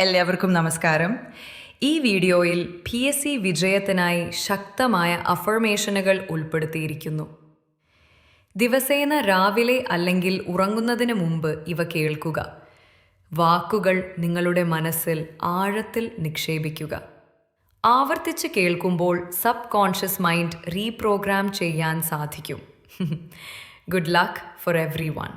എല്ലാവർക്കും നമസ്കാരം. ഈ വീഡിയോയിൽ PSC വിജയത്തിനായി ശക്തമായ അഫർമേഷനുകൾ ഉൾപ്പെടുത്തിയിരിക്കുന്നു. ദിവസേന രാവിലെ അല്ലെങ്കിൽ ഉറങ്ങുന്നതിന് മുമ്പ് ഇവ കേൾക്കുക. വാക്കുകൾ നിങ്ങളുടെ മനസ്സിൽ ആഴത്തിൽ നിക്ഷേപിക്കുക. ആവർത്തിച്ച് കേൾക്കുമ്പോൾ സബ് കോൺഷ്യസ് മൈൻഡ് റീപ്രോഗ്രാം ചെയ്യാൻ സാധിക്കും. Good luck for every one.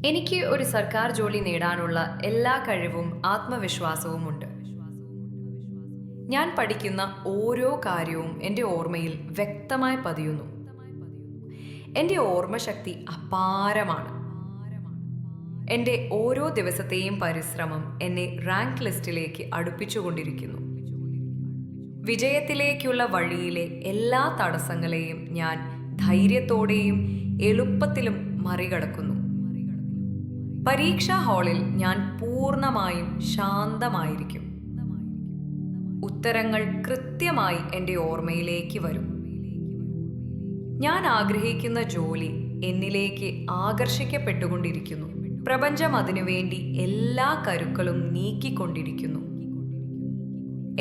എനിക്ക് ഒരു സർക്കാർ ജോലി നേടാനുള്ള എല്ലാ കഴിവും ആത്മവിശ്വാസവും ഉണ്ട്. ഞാൻ പഠിക്കുന്ന ഓരോ കാര്യവും എൻ്റെ ഓർമ്മയിൽ വ്യക്തമായി പതിയുന്നു. എൻ്റെ ഓർമ്മശക്തി അപാരമാണ്. എൻ്റെ ഓരോ ദിവസത്തെയും പരിശ്രമം എന്നെ റാങ്ക് ലിസ്റ്റിലേക്ക് അടുപ്പിച്ചുകൊണ്ടിരിക്കുന്നു. വിജയത്തിലേക്കുള്ള വഴിയിലെ എല്ലാ തടസ്സങ്ങളെയും ഞാൻ ധൈര്യത്തോടെയും എളുപ്പത്തിലും മറികടക്കുന്നു. പരീക്ഷാ ഹാളിൽ ഞാൻ പൂർണ്ണമായും ശാന്തമായിരിക്കും. ഉത്തരങ്ങൾ കൃത്യമായി എൻ്റെ ഓർമ്മയിലേക്ക് വരും. ഞാൻ ആഗ്രഹിക്കുന്ന ജോലി എന്നിലേക്ക് ആകർഷിക്കപ്പെട്ടുകൊണ്ടിരിക്കുന്നു. പ്രപഞ്ചം അതിനുവേണ്ടി എല്ലാ കരുക്കളും നീക്കിക്കൊണ്ടിരിക്കുന്നു.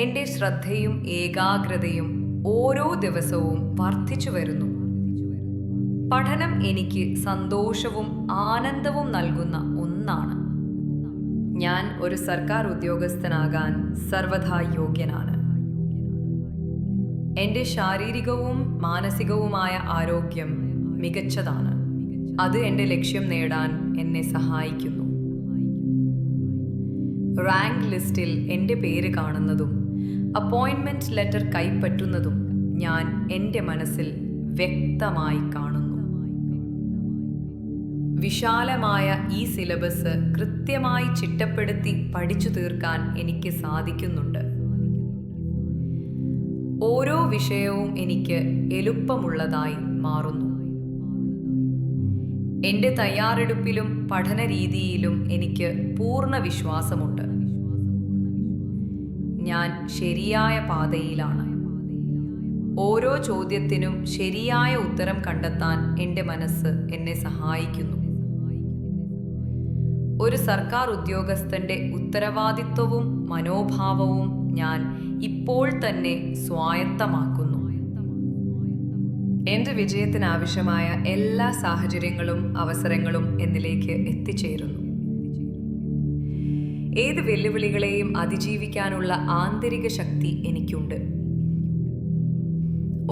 എൻ്റെ ശ്രദ്ധയും ഏകാഗ്രതയും ഓരോ ദിവസവും വർദ്ധിച്ചു വരുന്നു. പഠനം എനിക്ക് സന്തോഷവും ആനന്ദവും നൽകുന്ന ഒന്നാണ്. ഞാൻ ഒരു സർക്കാർ ഉദ്യോഗസ്ഥനാകാൻ സർവ്വഥാ യോഗ്യനാണ്. എൻ്റെ ശാരീരികവും മാനസികവുമായ ആരോഗ്യം മികച്ചതാണ്. അത് എൻ്റെ ലക്ഷ്യം നേടാൻ എന്നെ സഹായിക്കുന്നു. റാങ്ക് ലിസ്റ്റിൽ എൻ്റെ പേര് കാണുന്നതും അപ്പോയിൻമെന്റ് ലെറ്റർ കൈപ്പറ്റുന്നതും ഞാൻ എൻ്റെ മനസ്സിൽ വ്യക്തമായി കാണുന്നു. വിശാലമായ ഈ സിലബസ് കൃത്യമായി ചിട്ടപ്പെടുത്തി പഠിച്ചു തീർക്കാൻ എനിക്ക് സാധിക്കുന്നുണ്ട്. ഓരോ വിഷയവും എനിക്ക് എളുപ്പമുള്ളതായി മാറുന്നു. എൻ്റെ തയ്യാറെടുപ്പിലും പഠന രീതിയിലും എനിക്ക് പൂർണ്ണ വിശ്വാസമുണ്ട്. ഞാൻ ശരിയായ പാതയിലാണ്. ഓരോ ചോദ്യത്തിനും ശരിയായ ഉത്തരം കണ്ടെത്താൻ എൻ്റെ മനസ്സ് എന്നെ സഹായിക്കുന്നു. ഒരു സർക്കാർ ഉദ്യോഗസ്ഥന്റെ ഉത്തരവാദിത്വവും മനോഭാവവും ഞാൻ ഇപ്പോൾ തന്നെ സ്വായത്തമാക്കുന്നു. എൻ്റെ വിജയത്തിനാവശ്യമായ എല്ലാ സാഹചര്യങ്ങളും അവസരങ്ങളും എന്നിലേക്ക് എത്തിച്ചേരുന്നു. ഏത് വെല്ലുവിളികളെയും അതിജീവിക്കാനുള്ള ആന്തരിക ശക്തി എനിക്കുണ്ട്.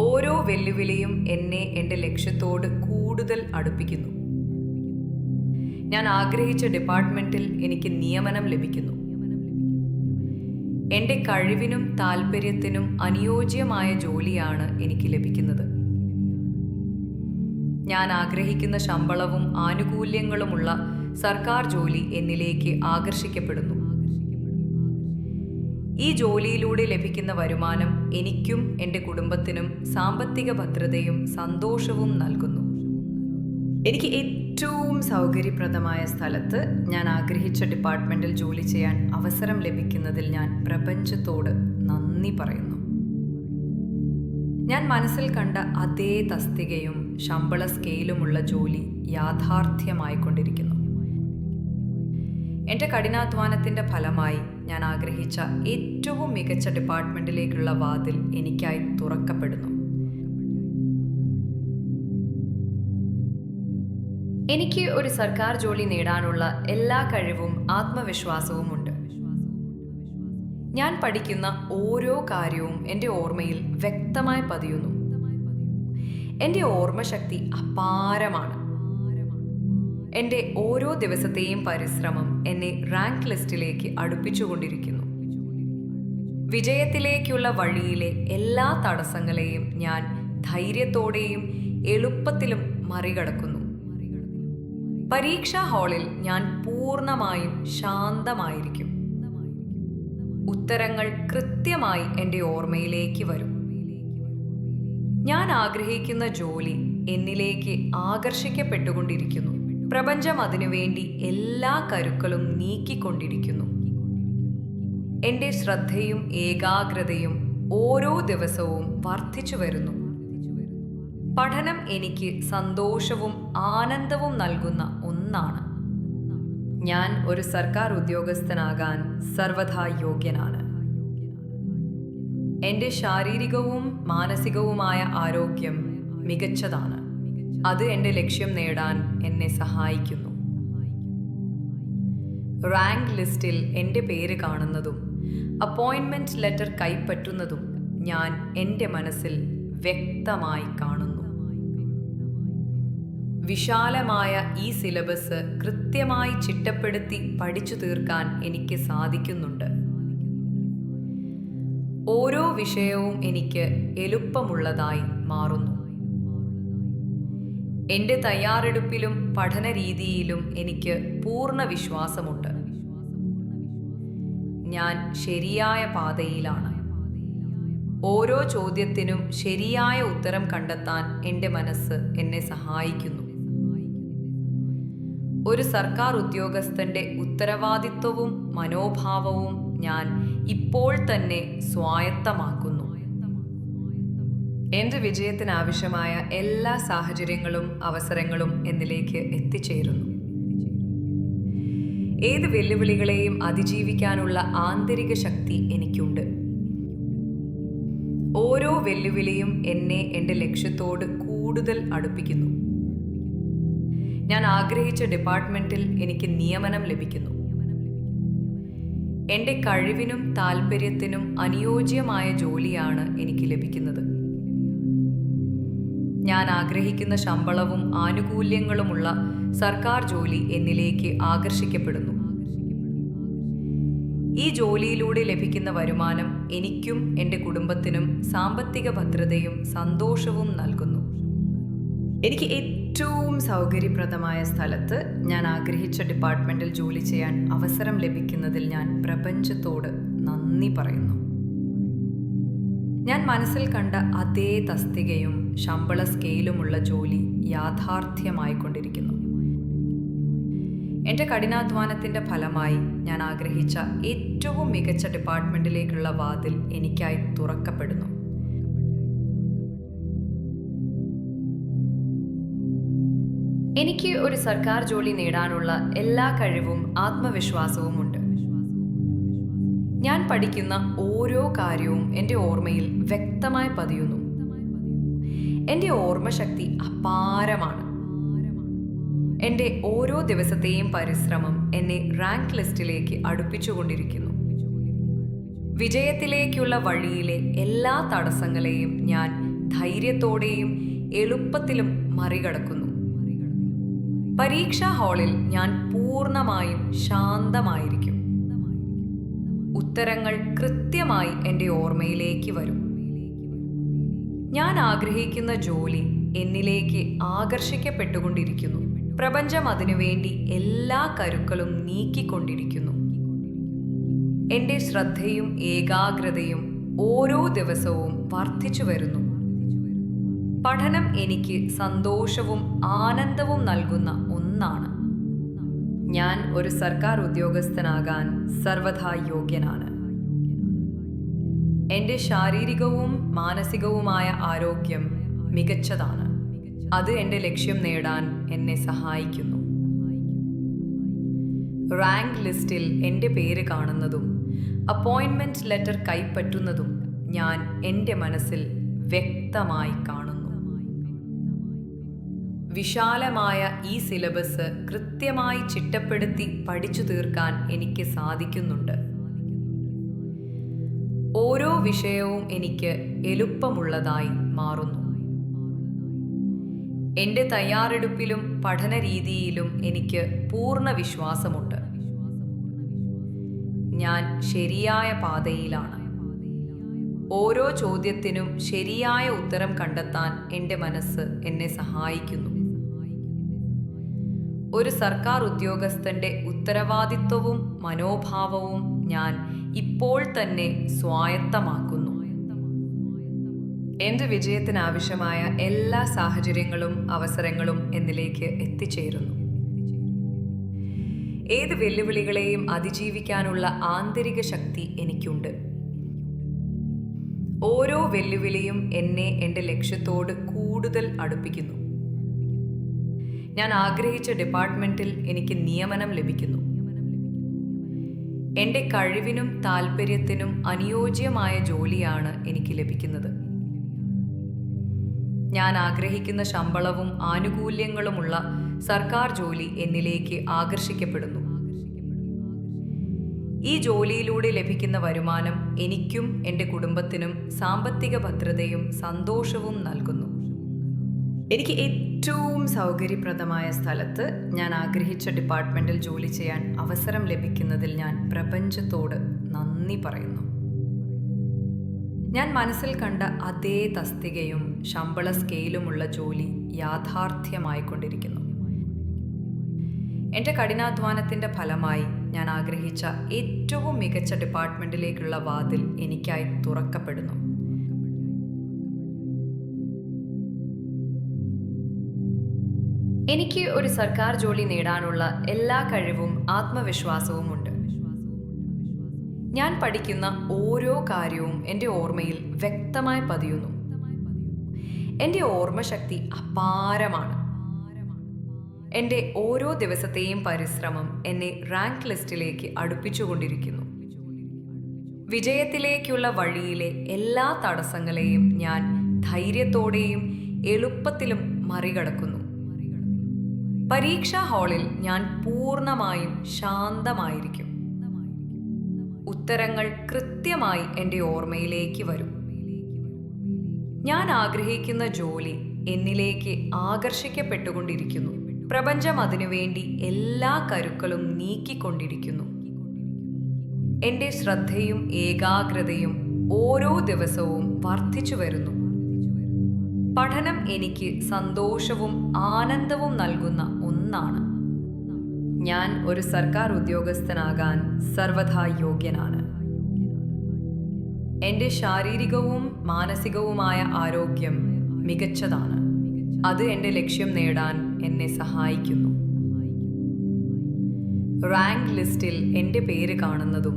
ഓരോ വെല്ലുവിളിയും എന്നെ എൻ്റെ ലക്ഷ്യത്തോട് കൂടുതൽ അടുപ്പിക്കുന്നു. ഞാൻ ആഗ്രഹിച്ച ഡിപ്പാർട്ട്മെന്റിൽ എനിക്ക് നിയമനം ലഭിക്കുന്നു. എൻ്റെ കഴിവിനും താല്പര്യത്തിനും അനുയോജ്യമായ ജോലിയാണ് എനിക്ക് ലഭിക്കുന്നത്. ഞാൻ ആഗ്രഹിക്കുന്ന ശമ്പളവും ആനുകൂല്യങ്ങളുമുള്ള സർക്കാർ ജോലി എന്നിലേക്ക് ആകർഷിക്കപ്പെടുന്നു. ഈ ജോലിയിലൂടെ ലഭിക്കുന്ന വരുമാനം എനിക്കും എൻ്റെ കുടുംബത്തിനും സാമ്പത്തിക ഭദ്രതയും സന്തോഷവും നൽകുന്നു. എനിക്ക് ഏറ്റവും സൗകര്യപ്രദമായ സ്ഥലത്ത് ഞാൻ ആഗ്രഹിച്ച ഡിപ്പാർട്ട്മെന്റിൽ ജോലി ചെയ്യാൻ അവസരം ലഭിക്കുന്നതിൽ ഞാൻ പ്രപഞ്ചത്തോട് നന്ദി പറയുന്നു. ഞാൻ മനസ്സിൽ കണ്ട അതേ തസ്തികയും ശമ്പള സ്കെയിലുമുള്ള ജോലി യാഥാർത്ഥ്യമായിക്കൊണ്ടിരിക്കുന്നു. എൻ്റെ കഠിനാധ്വാനത്തിൻ്റെ ഫലമായി ഞാൻ ആഗ്രഹിച്ച ഏറ്റവും മികച്ച ഡിപ്പാർട്ട്മെന്റിലേക്കുള്ള വാതിൽ എനിക്കായി തുറക്കപ്പെടുന്നു. എനിക്ക് ഒരു സർക്കാർ ജോലി നേടാനുള്ള എല്ലാ കഴിവും ആത്മവിശ്വാസവും ഉണ്ട്. ഞാൻ പഠിക്കുന്ന ഓരോ കാര്യവും എൻ്റെ ഓർമ്മയിൽ വ്യക്തമായി പതിയുന്നു. എൻ്റെ ഓർമ്മശക്തി അപാരമാണ്. എൻ്റെ ഓരോ ദിവസത്തെയും പരിശ്രമം എന്നെ റാങ്ക് ലിസ്റ്റിലേക്ക് അടുപ്പിച്ചുകൊണ്ടിരിക്കുന്നു. വിജയത്തിലേക്കുള്ള വഴിയിലെ എല്ലാ തടസ്സങ്ങളെയും ഞാൻ ധൈര്യത്തോടെയും എളുപ്പത്തിലും മറികടക്കുന്നു. പരീക്ഷാ ഹാളിൽ ഞാൻ പൂർണ്ണമായും ശാന്തമായിരിക്കും. ഉത്തരങ്ങൾ കൃത്യമായി എൻ്റെ ഓർമ്മയിലേക്ക് വരും. ഞാൻ ആഗ്രഹിക്കുന്ന ജോലി എന്നിലേക്ക് ആകർഷിക്കപ്പെട്ടുകൊണ്ടിരിക്കുന്നു. പ്രപഞ്ചം അതിനുവേണ്ടി എല്ലാ കരുക്കളും നീക്കിക്കൊണ്ടിരിക്കുന്നു. എൻ്റെ ശ്രദ്ധയും ഏകാഗ്രതയും ഓരോ ദിവസവും വർദ്ധിച്ചു വരുന്നു. പഠനം എനിക്ക് സന്തോഷവും ആനന്ദവും നൽകുന്ന ഒന്നാണ്. ഞാൻ ഒരു സർക്കാർ ഉദ്യോഗസ്ഥനാകാൻ സർവഥാ യോഗ്യനാണ്. എൻ്റെ ശാരീരികവും മാനസികവുമായ ആരോഗ്യം മികച്ചതാണ്. അത് എൻ്റെ ലക്ഷ്യം നേടാൻ എന്നെ സഹായിക്കുന്നു. റാങ്ക് ലിസ്റ്റിൽ എൻ്റെ പേര് കാണുന്നതും അപ്പോയിൻമെന്റ് ലെറ്റർ കൈപ്പറ്റുന്നതും ഞാൻ എൻ്റെ മനസ്സിൽ വ്യക്തമായി കാണുന്നു. വിശാലമായ ഈ സിലബസ് കൃത്യമായി ചിട്ടപ്പെടുത്തി പഠിച്ചു തീർക്കാൻ എനിക്ക് സാധിക്കുന്നുണ്ട്. ഓരോ വിഷയവും എനിക്ക് എളുപ്പമുള്ളതായി മാറുന്നു. എൻ്റെ തയ്യാറെടുപ്പിലും പഠന രീതിയിലും എനിക്ക് പൂർണ്ണ വിശ്വാസമുണ്ട്. ഞാൻ ശരിയായ പാതയിലാണ്. ഓരോ ചോദ്യത്തിനും ശരിയായ ഉത്തരം കണ്ടെത്താൻ എൻ്റെ മനസ്സ് എന്നെ സഹായിക്കുന്നു. ഒരു സർക്കാർ ഉദ്യോഗസ്ഥന്റെ ഉത്തരവാദിത്വവും മനോഭാവവും ഞാൻ ഇപ്പോൾ തന്നെ സ്വായത്തമാക്കുന്നു. എൻ്റെ വിജയത്തിനാവശ്യമായ എല്ലാ സാഹചര്യങ്ങളും അവസരങ്ങളും എന്നിലേക്ക് എത്തിച്ചേരുന്നു. ഏത് വെല്ലുവിളികളെയും അതിജീവിക്കാനുള്ള ആന്തരിക ശക്തി എനിക്കുണ്ട്. ഓരോ വെല്ലുവിളിയും എന്നെ എൻ്റെ ലക്ഷ്യത്തോട് കൂടുതൽ അടുപ്പിക്കുന്നു. ഞാൻ ആഗ്രഹിച്ച ഡിപ്പാർട്ട്മെന്റിൽ എനിക്ക് നിയമനം ലഭിക്കുന്നു. എൻ്റെ കഴിവിനും താല്പര്യത്തിനും അനുയോജ്യമായ ജോലിയാണ് എനിക്ക് ലഭിക്കുന്നത്. ഞാൻ ആഗ്രഹിക്കുന്ന ശമ്പളവും ആനുകൂല്യങ്ങളുമുള്ള സർക്കാർ ജോലി എന്നിലേക്ക് ആകർഷിക്കപ്പെടുന്നു. ഈ ജോലിയിലൂടെ ലഭിക്കുന്ന വരുമാനം എനിക്കും എൻ്റെ കുടുംബത്തിനും സാമ്പത്തിക ഭദ്രതയും സന്തോഷവും നൽകുന്നു. എനിക്ക് ഏറ്റവും സൗകര്യപ്രദമായ സ്ഥലത്ത് ഞാൻ ആഗ്രഹിച്ച ഡിപ്പാർട്ട്മെന്റിൽ ജോലി ചെയ്യാൻ അവസരം ലഭിക്കുന്നതിൽ ഞാൻ പ്രപഞ്ചത്തോട് നന്ദി പറയുന്നു. ഞാൻ മനസ്സിൽ കണ്ട അതേ തസ്തികയും ശമ്പള സ്കെയിലുമുള്ള ജോലി യാഥാർത്ഥ്യമായിക്കൊണ്ടിരിക്കുന്നു. എൻ്റെ കഠിനാധ്വാനത്തിൻ്റെ ഫലമായി ഞാൻ ആഗ്രഹിച്ച ഏറ്റവും മികച്ച ഡിപ്പാർട്ട്മെന്റിലേക്കുള്ള വാതിൽ എനിക്കായി തുറക്കപ്പെടുന്നു. എനിക്ക് ഒരു സർക്കാർ ജോലി നേടാനുള്ള എല്ലാ കഴിവും ആത്മവിശ്വാസവും ഉണ്ട്. ഞാൻ പഠിക്കുന്ന ഓരോ കാര്യവും എൻ്റെ ഓർമ്മയിൽ വ്യക്തമായി പതിയുന്നു. എൻ്റെ ഓർമ്മശക്തി അപാരമാണ്. എൻ്റെ ഓരോ ദിവസത്തെയും പരിശ്രമം എന്നെ റാങ്ക് ലിസ്റ്റിലേക്ക് അടുപ്പിച്ചുകൊണ്ടിരിക്കുന്നു. വിജയത്തിലേക്കുള്ള വഴിയിലെ എല്ലാ തടസ്സങ്ങളെയും ഞാൻ ധൈര്യത്തോടെയും എളുപ്പത്തിലും മറികടക്കുന്നു. പരീക്ഷാ ഹാളിൽ ഞാൻ പൂർണ്ണമായും ശാന്തമായിരിക്കും. ഉത്തരങ്ങൾ കൃത്യമായി എൻ്റെ ഓർമ്മയിലേക്ക് വരും. ഞാൻ ആഗ്രഹിക്കുന്ന ജോലി എന്നിലേക്ക് ആകർഷിക്കപ്പെട്ടുകൊണ്ടിരിക്കുന്നു. പ്രപഞ്ചം അതിനുവേണ്ടി എല്ലാ കരുക്കളും നീക്കിക്കൊണ്ടിരിക്കുന്നു. എൻ്റെ ശ്രദ്ധയും ഏകാഗ്രതയും ഓരോ ദിവസവും വർദ്ധിച്ചു വരുന്നു. പഠനം എനിക്ക് സന്തോഷവും ആനന്ദവും നൽകുന്ന ഒന്നാണ്. ഞാൻ ഒരു സർക്കാർ ഉദ്യോഗസ്ഥനാകാൻ സർവഥാ യോഗ്യനാണ്. എൻ്റെ ശാരീരികവും മാനസികവുമായ ആരോഗ്യം മികച്ചതാണ്. അത് എൻ്റെ ലക്ഷ്യം നേടാൻ എന്നെ സഹായിക്കുന്നു. റാങ്ക് ലിസ്റ്റിൽ എൻ്റെ പേര് കാണുന്നതും അപ്പോയിൻമെന്റ് ലെറ്റർ കൈപ്പറ്റുന്നതും ഞാൻ എൻ്റെ മനസ്സിൽ വ്യക്തമായി കാണുന്നു. വിശാലമായ ഈ സിലബസ് കൃത്യമായി ചിട്ടപ്പെടുത്തി പഠിച്ചു തീർക്കാൻ എനിക്ക് സാധിക്കുന്നുണ്ട്. ഓരോ വിഷയവും എനിക്ക് എളുപ്പമുള്ളതായി മാറുന്നു. എൻ്റെ തയ്യാറെടുപ്പിലും പഠന രീതിയിലും എനിക്ക് പൂർണ്ണ വിശ്വാസമുണ്ട്. ഞാൻ ശരിയായ പാതയിലാണ്. ഓരോ ചോദ്യത്തിനും ശരിയായ ഉത്തരം കണ്ടെത്താൻ എൻ്റെ മനസ്സ് എന്നെ സഹായിക്കുന്നു. ഒരു സർക്കാർ ഉദ്യോഗസ്ഥന്റെ ഉത്തരവാദിത്വവും മനോഭാവവും ഞാൻ ഇപ്പോൾ തന്നെ സ്വായത്തമാക്കുന്നു. എൻ്റെ വിജയത്തിനാവശ്യമായ എല്ലാ സാഹചര്യങ്ങളും അവസരങ്ങളും എന്നിലേക്ക് എത്തിച്ചേരുന്നു. ഏത് വെല്ലുവിളികളെയും അതിജീവിക്കാനുള്ള ആന്തരിക ശക്തി എനിക്കുണ്ട്. ഓരോ വെല്ലുവിളിയും എന്നെ എൻ്റെ ലക്ഷ്യത്തോട് കൂടുതൽ അടുപ്പിക്കുന്നു. ഞാൻ ആഗ്രഹിച്ച ഡിപ്പാർട്ട്മെൻറ്റിൽ എനിക്ക് നിയമനം ലഭിക്കുന്നു. എൻ്റെ കഴിവിനും താൽപ്പര്യത്തിനും അനുയോജ്യമായ ജോലിയാണ് എനിക്ക് ലഭിക്കുന്നത്. ഞാൻ ആഗ്രഹിക്കുന്ന ശമ്പളവും ആനുകൂല്യങ്ങളുമുള്ള സർക്കാർ ജോലി എന്നിലേക്ക് ആകർഷിക്കപ്പെടുന്നു. ഈ ജോലിയിലൂടെ ലഭിക്കുന്ന വരുമാനം എനിക്കും എൻ്റെ കുടുംബത്തിനും സാമ്പത്തിക ഭദ്രതയും സന്തോഷവും നൽകുന്നു. എനിക്ക് ഏറ്റവും സൗകര്യപ്രദമായ സ്ഥലത്ത് ഞാൻ ആഗ്രഹിച്ച ഡിപ്പാർട്ട്മെൻറ്റിൽ ജോലി ചെയ്യാൻ അവസരം ലഭിക്കുന്നതിൽ ഞാൻ പ്രപഞ്ചത്തോട് നന്ദി പറയുന്നു. ഞാൻ മനസ്സിൽ കണ്ട അതേ തസ്തികയും ശമ്പള സ്കെയിലുമുള്ള ജോലി യാഥാർത്ഥ്യമായിക്കൊണ്ടിരിക്കുന്നു. എൻ്റെ കഠിനാധ്വാനത്തിൻ്റെ ഫലമായി ഞാൻ ആഗ്രഹിച്ച ഏറ്റവും മികച്ച ഡിപ്പാർട്ട്മെൻറ്റിലേക്കുള്ള വാതിൽ എനിക്കായി തുറക്കപ്പെടുന്നു. എനിക്ക് ഒരു സർക്കാർ ജോലി നേടാനുള്ള എല്ലാ കഴിവും ആത്മവിശ്വാസവും ഉണ്ട്. ഞാൻ പഠിക്കുന്ന ഓരോ കാര്യവും എൻ്റെ ഓർമ്മയിൽ വ്യക്തമായി പതിയുന്നു. എൻ്റെ ഓർമ്മശക്തി അപാരമാണ്. എൻ്റെ ഓരോ ദിവസത്തെയും പരിശ്രമം എന്നെ റാങ്ക് ലിസ്റ്റിലേക്ക് അടുപ്പിച്ചുകൊണ്ടിരിക്കുന്നു. വിജയത്തിലേക്കുള്ള വഴിയിലെ എല്ലാ തടസ്സങ്ങളെയും ഞാൻ ധൈര്യത്തോടെയും എളുപ്പത്തിലും മറികടക്കുന്നു. പരീക്ഷാ ഹാളിൽ ഞാൻ പൂർണ്ണമായും ശാന്തമായിരിക്കും. ഉത്തരങ്ങൾ കൃത്യമായി എൻ്റെ ഓർമ്മയിലേക്ക് വരും. ഞാൻ ആഗ്രഹിക്കുന്ന ജോലി എന്നിലേക്ക് ആകർഷിക്കപ്പെട്ടുകൊണ്ടിരിക്കുന്നു. പ്രപഞ്ചം അതിനുവേണ്ടി എല്ലാ കരുക്കളും നീക്കിക്കൊണ്ടിരിക്കുന്നു. എൻ്റെ ശ്രദ്ധയും ഏകാഗ്രതയും ഓരോ ദിവസവും വർദ്ധിച്ചു വരുന്നു. പഠനം എനിക്ക് സന്തോഷവും ആനന്ദവും നൽകുന്ന ഒന്നാണ്. ഞാൻ ഒരു സർക്കാർ ഉദ്യോഗസ്ഥനാകാൻ സർവഥാ യോഗ്യനാണ്. എൻ്റെ ശാരീരികവും മാനസികവുമായ ആരോഗ്യം മികച്ചതാണ്. അത് എൻ്റെ ലക്ഷ്യം നേടാൻ എന്നെ സഹായിക്കുന്നു. റാങ്ക് ലിസ്റ്റിൽ എൻ്റെ പേര് കാണുന്നതും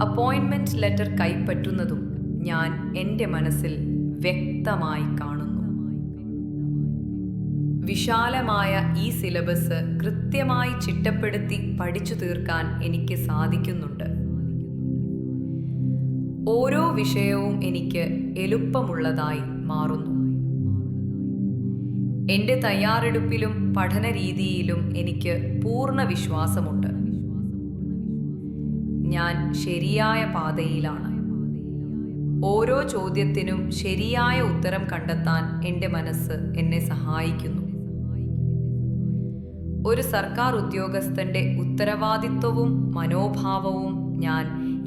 അപ്പോയിൻമെന്റ് ലെറ്റർ കൈപ്പറ്റുന്നതും ഞാൻ എൻ്റെ മനസ്സിൽ വ്യക്തമായി കാണുന്നു. വിശാലമായ ഈ സിലബസ് കൃത്യമായി ചിട്ടപ്പെടുത്തി പഠിച്ചു തീർക്കാൻ എനിക്ക് സാധിക്കുന്നുണ്ട്. ഓരോ വിഷയവും എനിക്ക് എളുപ്പമുള്ളതായി മാറുന്നു. എൻ്റെ തയ്യാറെടുപ്പിലും പഠന രീതിയിലും എനിക്ക് പൂർണ്ണ വിശ്വാസമുണ്ട്. ഞാൻ ശരിയായ പാതയിലാണ്. ഓരോ ചോദ്യത്തിനും ശരിയായ ഉത്തരം കണ്ടെത്താൻ എൻ്റെ മനസ്സ് എന്നെ സഹായിക്കുന്നു. ഒരു സർക്കാർ ഉദ്യോഗസ്ഥന്റെ ഉത്തരവാദിത്വവും മനോഭാവവും ഞാൻ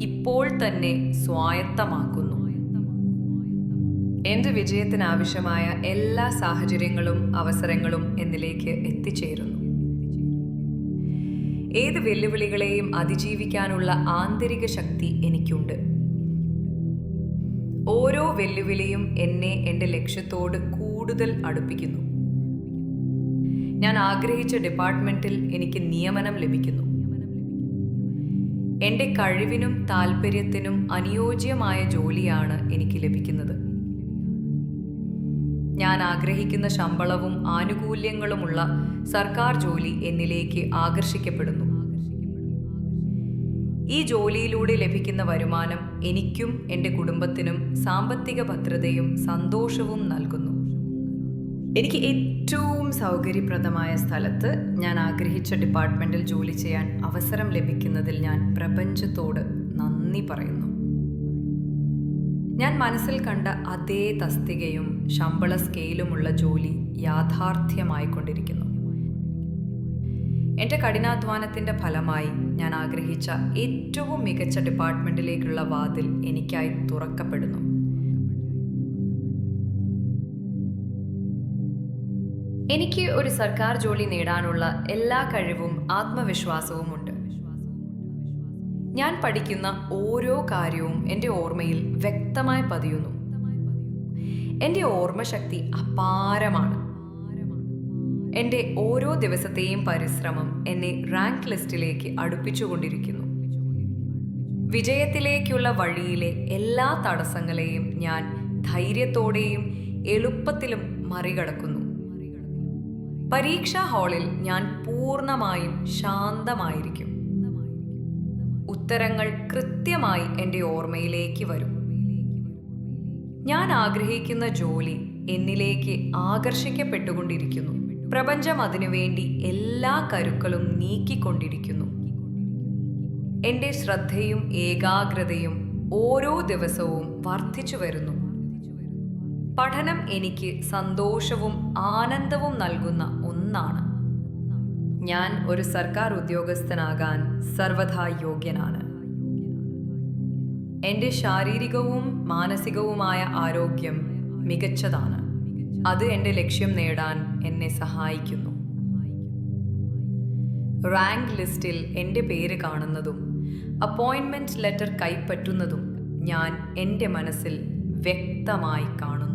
ഇപ്പോൾ തന്നെ സ്വായത്തമാക്കുന്നു. എൻ്റെ വിജയത്തിനാവശ്യമായ എല്ലാ സാഹചര്യങ്ങളും അവസരങ്ങളും എന്നിലേക്ക് എത്തിച്ചേരുന്നു. ഏത് വെല്ലുവിളികളെയും അതിജീവിക്കാനുള്ള ആന്തരിക ശക്തി എനിക്കുണ്ട്. ഓരോ വെല്ലുവിളിയും എന്നെ എൻ്റെ ലക്ഷ്യത്തോട് കൂടുതൽ അടുപ്പിക്കുന്നു. ഞാൻ ആഗ്രഹിച്ച ഡിപ്പാർട്ട്മെൻറ്റിൽ എനിക്ക് നിയമനം ലഭിക്കുന്നു. എൻ്റെ കഴിവിനും താൽപ്പര്യത്തിനും അനുയോജ്യമായ ജോലിയാണ് എനിക്ക് ലഭിക്കുന്നത്. ഞാൻ ആഗ്രഹിക്കുന്ന ശമ്പളവും ആനുകൂല്യങ്ങളുമുള്ള സർക്കാർ ജോലി എന്നിലേക്ക് ആകർഷിക്കപ്പെടുന്നു. ഈ ജോലിയിലൂടെ ലഭിക്കുന്ന വരുമാനം എനിക്കും എൻ്റെ കുടുംബത്തിനും സാമ്പത്തിക ഭദ്രതയും സന്തോഷവും നൽകുന്നു. എനിക്ക് ഏറ്റവും സൗകര്യപ്രദമായ സ്ഥലത്ത് ഞാൻ ആഗ്രഹിച്ച ഡിപ്പാർട്ട്മെൻറ്റിൽ ജോലി ചെയ്യാൻ അവസരം ലഭിക്കുന്നതിൽ ഞാൻ പ്രപഞ്ചത്തോട് നന്ദി പറയുന്നു. ഞാൻ മനസ്സിൽ കണ്ട അതേ തസ്തികയും ശമ്പള സ്കെയിലുമുള്ള ജോലി യാഥാർത്ഥ്യമായിക്കൊണ്ടിരിക്കുന്നു. എൻ്റെ കഠിനാധ്വാനത്തിൻ്റെ ഫലമായി ഞാൻ ആഗ്രഹിച്ച ഏറ്റവും മികച്ച ഡിപ്പാർട്ട്മെൻറ്റിലേക്കുള്ള വാതിൽ എനിക്കായി തുറക്കപ്പെടുന്നു. എനിക്ക് ഒരു സർക്കാർ ജോലി നേടാനുള്ള എല്ലാ കഴിവും ആത്മവിശ്വാസവും ഉണ്ട്. ഞാൻ പഠിക്കുന്ന ഓരോ കാര്യവും എൻ്റെ ഓർമ്മയിൽ വ്യക്തമായി പതിയുന്നു. എൻ്റെ ഓർമ്മശക്തി അപാരമാണ്. എൻ്റെ ഓരോ ദിവസത്തെയും പരിശ്രമം എന്നെ റാങ്ക് ലിസ്റ്റിലേക്ക് അടുപ്പിച്ചുകൊണ്ടിരിക്കുന്നു. വിജയത്തിലേക്കുള്ള വഴിയിലെ എല്ലാ തടസ്സങ്ങളെയും ഞാൻ ധൈര്യത്തോടെയും എളുപ്പത്തിലും മറികടക്കുന്നു. പരീക്ഷാ ഹാളിൽ ഞാൻ പൂർണ്ണമായും ശാന്തമായിരിക്കും. ഉത്തരങ്ങൾ കൃത്യമായി എൻ്റെ ഓർമ്മയിലേക്ക് വരും. ഞാൻ ആഗ്രഹിക്കുന്ന ജോലി എന്നിലേക്ക് ആകർഷിക്കപ്പെട്ടുകൊണ്ടിരിക്കുന്നു. പ്രപഞ്ചം അതിനുവേണ്ടി എല്ലാ കരുക്കളും നീക്കിക്കൊണ്ടിരിക്കുന്നു. എൻ്റെ ശ്രദ്ധയും ഏകാഗ്രതയും ഓരോ ദിവസവും വർദ്ധിച്ചു വരുന്നു. പഠനം എനിക്ക് സന്തോഷവും ആനന്ദവും നൽകുന്ന ഒന്നാണ്. ഞാൻ ഒരു സർക്കാർ ഉദ്യോഗസ്ഥനാകാൻ സർവ്വഥാ യോഗ്യനാണ്. എൻ്റെ ശാരീരികവും മാനസികവുമായ ആരോഗ്യം മികച്ചതാണ്. അത് എൻ്റെ ലക്ഷ്യം നേടാൻ എന്നെ സഹായിക്കുന്നു. റാങ്ക് ലിസ്റ്റിൽ എൻ്റെ പേര് കാണുന്നതും അപ്പോയിൻമെന്റ് ലെറ്റർ കൈപ്പറ്റുന്നതും ഞാൻ എൻ്റെ മനസ്സിൽ വ്യക്തമായി കാണുന്നു.